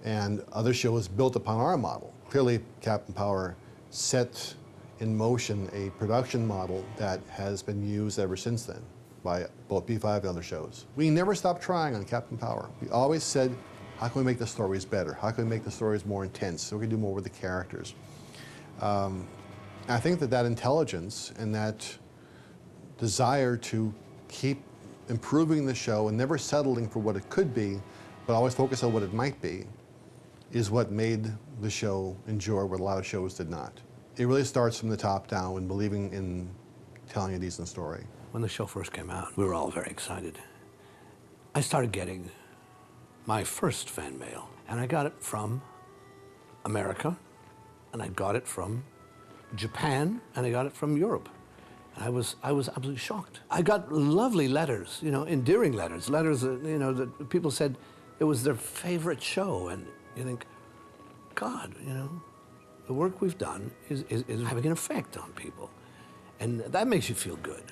And other shows built upon our model. Clearly, Captain Power set in motion a production model that has been used ever since then by both B5 and other shows. We never stopped trying on Captain Power. We always said, how can we make the stories better? How can we make the stories more intense so we can do more with the characters? I think that intelligence and that desire to keep improving the show and never settling for what it could be, but always focus on what it might be, is what made the show endure what a lot of shows did not. It really starts from the top down and believing in telling a decent story. When the show first came out, we were all very excited. I started getting my first fan mail, and I got it from America, and I got it from Japan, and I got it from Europe. And I was absolutely shocked. I got lovely letters, endearing letters that people said it was their favorite show, and you think, God, the work we've done is having an effect on people, and that makes you feel good.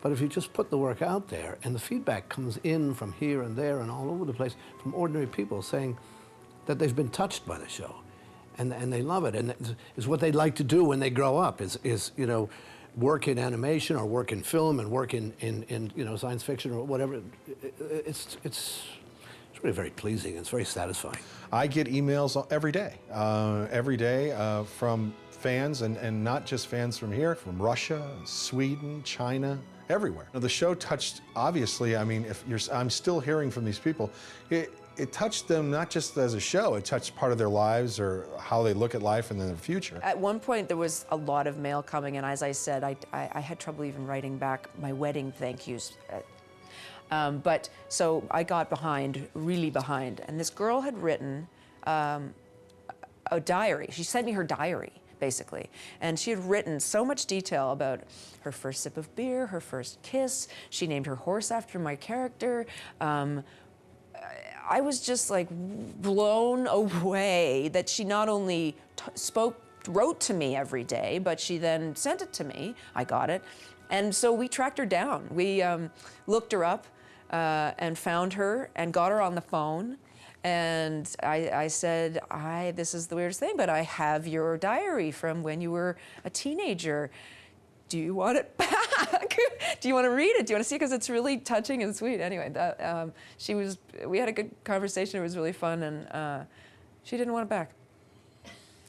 But if you just put the work out there, and the feedback comes in from here and there and all over the place from ordinary people saying that they've been touched by the show, and they love it, and it's what they'd like to do when they grow up, is work in animation or work in film and work in science fiction or whatever. It's really very pleasing. It's very satisfying. I get emails every day from fans, and not just fans from here, from Russia, Sweden, China, everywhere. Now, the show touched, obviously, I mean, I'm still hearing from these people, it touched them not just as a show, it touched part of their lives or how they look at life and their future. At one point, there was a lot of mail coming, and as I said, I had trouble even writing back my wedding thank yous. But so I got really behind, and this girl had written a diary. She sent me her diary, basically, and she had written so much detail about her first sip of beer, her first kiss. She named her horse after my character. I was just like blown away that she not only spoke wrote to me every day, but she then sent it to me. I got it. And so we tracked her down. We looked her up and found her and got her on the phone. And I said, this is the weirdest thing, but I have your diary from when you were a teenager. Do you want it back? Do you want to read it? Do you want to see it? Because it's really touching and sweet. Anyway, we had a good conversation. It was really fun, and she didn't want it back.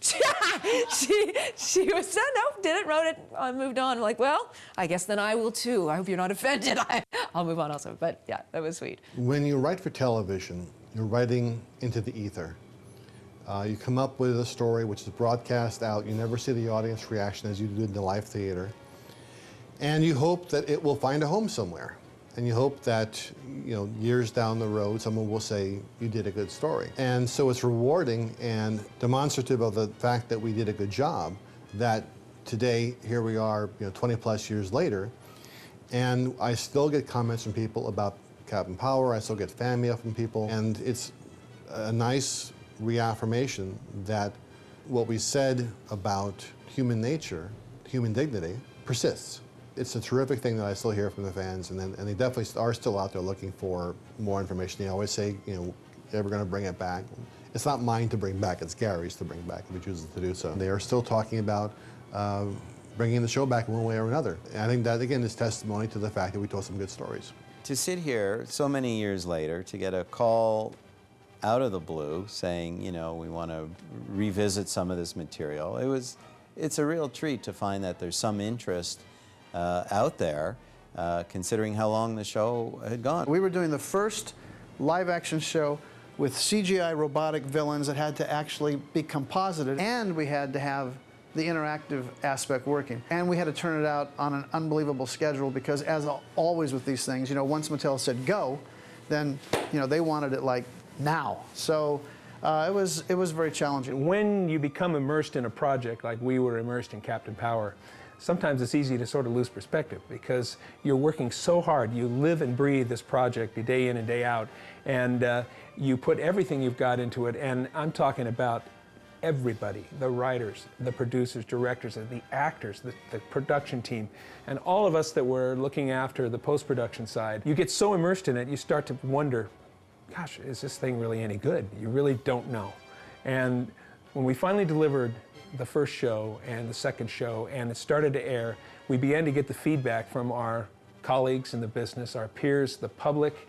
she was said no, didn't, wrote it, moved on. I'm like, well, I guess then I will too. I hope you're not offended. I'll move on also. But yeah, that was sweet. When you write for television, you're writing into the ether. You come up with a story which is broadcast out. You never see the audience reaction as you do in the live theater. And you hope that it will find a home somewhere. And you hope that, years down the road, someone will say, you did a good story. And so it's rewarding and demonstrative of the fact that we did a good job, that today, here we are, 20 plus years later, and I still get comments from people about Captain Power. I still get fan mail from people. And it's a nice reaffirmation that what we said about human nature, human dignity, persists. It's a terrific thing that I still hear from the fans, and they definitely are still out there looking for more information. They always say, they're going to bring it back. It's not mine to bring back, it's Gary's to bring back if he chooses to do so. They are still talking about bringing the show back in one way or another. And I think that, again, is testimony to the fact that we told some good stories. To sit here so many years later, to get a call out of the blue saying, we want to revisit some of this material, it's a real treat to find that there's some interest out there, considering how long the show had gone. We were doing the first live-action show with CGI robotic villains that had to actually be composited, and we had to have the interactive aspect working. And we had to turn it out on an unbelievable schedule because, as always with these things, once Mattel said go, then they wanted it like now. So it was very challenging. When you become immersed in a project like we were immersed in Captain Power, sometimes it's easy to sort of lose perspective because you're working so hard. You live and breathe this project day in and day out, and you put everything you've got into it. And I'm talking about everybody, the writers, the producers, directors, the actors, the production team, and all of us that were looking after the post-production side. You get so immersed in it, you start to wonder, gosh, is this thing really any good? You really don't know. And when we finally delivered the first show and the second show, and it started to air, we began to get the feedback from our colleagues in the business, our peers, the public,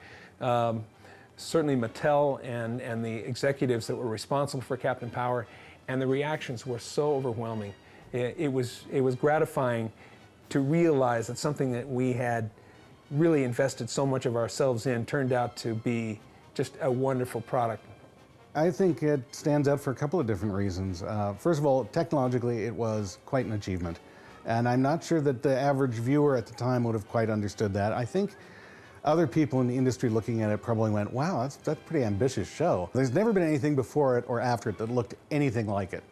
certainly Mattel and the executives that were responsible for Captain Power, and the reactions were so overwhelming. It was gratifying to realize that something that we had really invested so much of ourselves in turned out to be just a wonderful product. I think it stands out for a couple of different reasons. First of all, technologically, it was quite an achievement. And I'm not sure that the average viewer at the time would have quite understood that. I think other people in the industry looking at it probably went, wow, that's a pretty ambitious show. There's never been anything before it or after it that looked anything like it.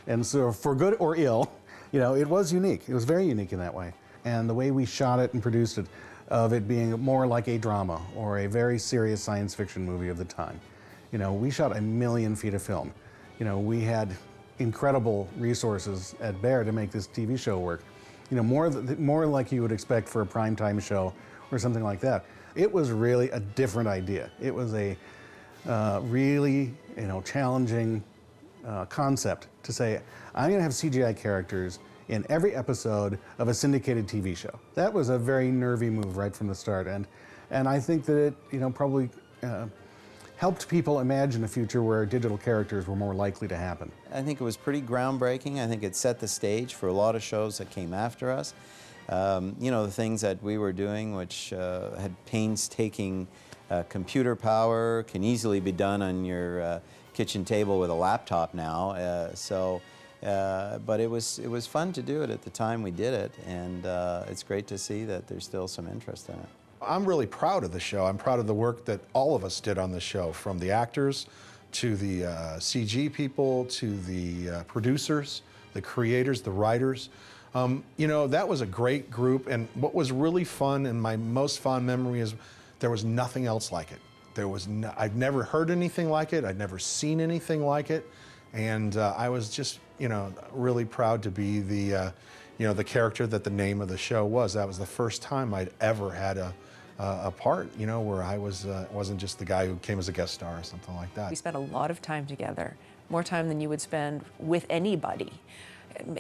And so for good or ill, it was unique. It was very unique in that way. And the way we shot it and produced it, of it being more like a drama or a very serious science fiction movie of the time. We shot 1 million feet of film. We had incredible resources at Bear to make this TV show work. More like you would expect for a primetime show or something like that. It was really a different idea. It was a really, challenging concept to say, I'm going to have CGI characters in every episode of a syndicated TV show. That was a very nervy move right from the start, and I think that it, probably helped people imagine a future where digital characters were more likely to happen. I think it was pretty groundbreaking. I think it set the stage for a lot of shows that came after us. The things that we were doing, which had painstaking computer power, can easily be done on your kitchen table with a laptop now. But it was fun to do it at the time we did it, and it's great to see that there's still some interest in it. I'm really proud of the show. I'm proud of the work that all of us did on the show, from the actors to the CG people to the producers, the creators, the writers. That was a great group, and what was really fun and my most fond memory is there was nothing else like it. I'd never heard anything like it. I'd never seen anything like it, and I was just you know, really proud to be the, you know, the character that the name of the show was. That was the first time I'd ever had a part, you know, where I wasn't just the guy who came as a guest star or something like that. We spent a lot of time together, more time than you would spend with anybody.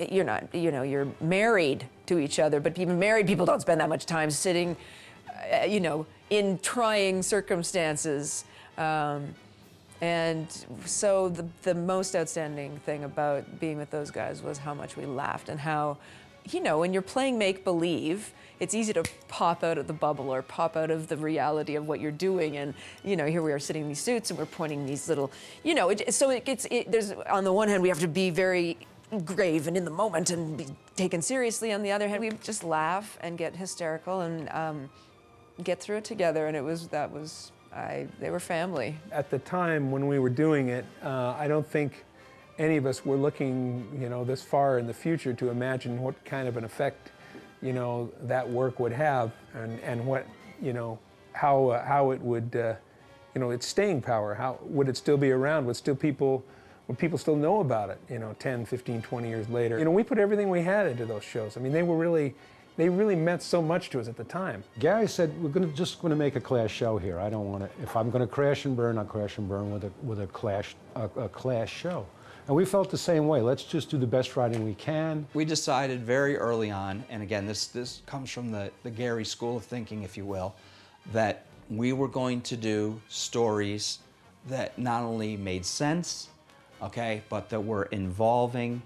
You're not, you know, you're married to each other, but even married people don't spend that much time sitting, you know, in trying circumstances. And so the most outstanding thing about being with those guys was how much we laughed and how, you know, when you're playing make-believe, it's easy to pop out of the bubble or pop out of the reality of what you're doing. And, you know, here we are sitting in these suits and we're pointing these little, you know, there's, on the one hand, we have to be very grave and in the moment and be taken seriously. On the other hand, we just laugh and get hysterical and get through it together. And they were family. At the time when we were doing it, I don't think any of us were looking, you know, this far in the future to imagine what kind of an effect, you know, that work would have, and what, you know, how it would, you know, its staying power. How would it still be around? Would people still know about it, you know, 10, 15, 20 years later? You know, we put everything we had into those shows. I mean, they really meant so much to us at the time. Gary said, we're just going to make a Clash show here. I don't want to, if I'm going to crash and burn, I'll crash and burn with a Clash show. And we felt the same way. Let's just do the best writing we can. We decided very early on, and again, this comes from the Gary school of thinking, if you will, that we were going to do stories that not only made sense, okay, but that were involving.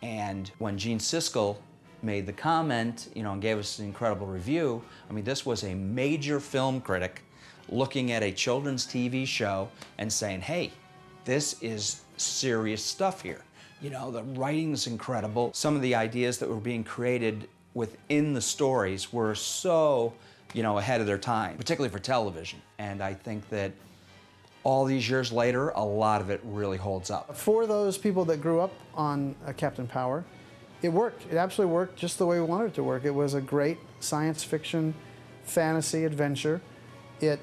And when Gene Siskel made the comment, you know, and gave us an incredible review, I mean, this was a major film critic looking at a children's TV show and saying, hey, this is serious stuff here. You know, the writing's incredible. Some of the ideas that were being created within the stories were so, you know, ahead of their time, particularly for television. And I think that all these years later, a lot of it really holds up. For those people that grew up on Captain Power, it worked. It absolutely worked just the way we wanted it to work. It was a great science fiction, fantasy adventure. It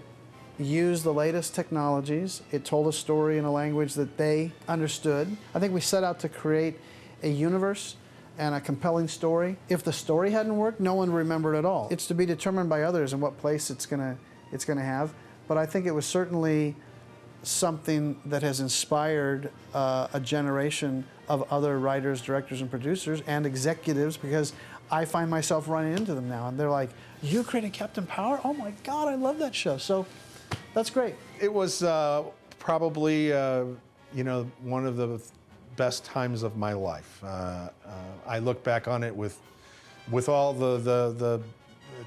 used the latest technologies. It told a story in a language that they understood. I think we set out to create a universe and a compelling story. If the story hadn't worked, no one remembered at all. It's to be determined by others in what place it's gonna have. But I think it was certainly something that has inspired a generation of other writers, directors, and producers and executives, because I find myself running into them now and they're like, "You created Captain Power? Oh my God, I love that show." So that's great. It was probably, you know, one of the best times of my life. I look back on it with all the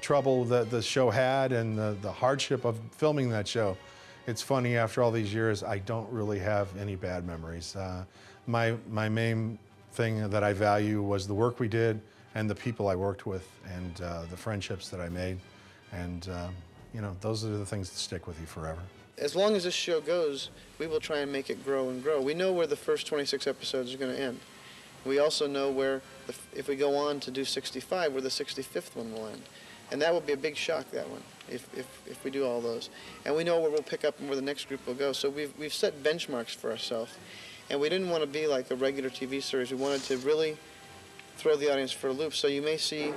trouble that the show had and the hardship of filming that show. It's funny, after all these years, I don't really have any bad memories. My main thing that I value was the work we did and the people I worked with and the friendships that I made. And you know, those are the things that stick with you forever. As long as this show goes, we will try and make it grow and grow. We know where the first 26 episodes are going to end. We also know where, if we go on to do 65, where the 65th one will end. And that will be a big shock, that one, if we do all those. And we know where we'll pick up and where the next group will go. So we've set benchmarks for ourselves. And we didn't want to be like a regular TV series. We wanted to really throw the audience for a loop. So you may see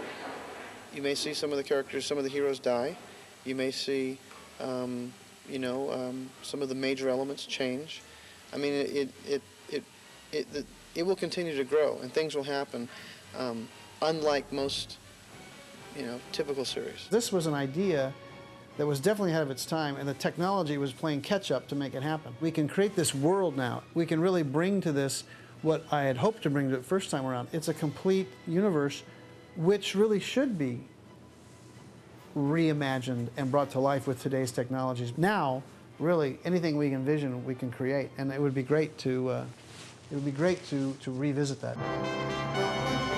some of the characters, some of the heroes die. You may see, you know, some of the major elements change. I mean, it will continue to grow, and things will happen, unlike most, you know, typical series. This was an idea that was definitely ahead of its time, and the technology was playing catch-up to make it happen. We can create this world now. We can really bring to this what I had hoped to bring to it first time around. It's a complete universe, which really should be reimagined and brought to life with today's technologies. Now, really, anything we envision, we can create, and it would be great to revisit that.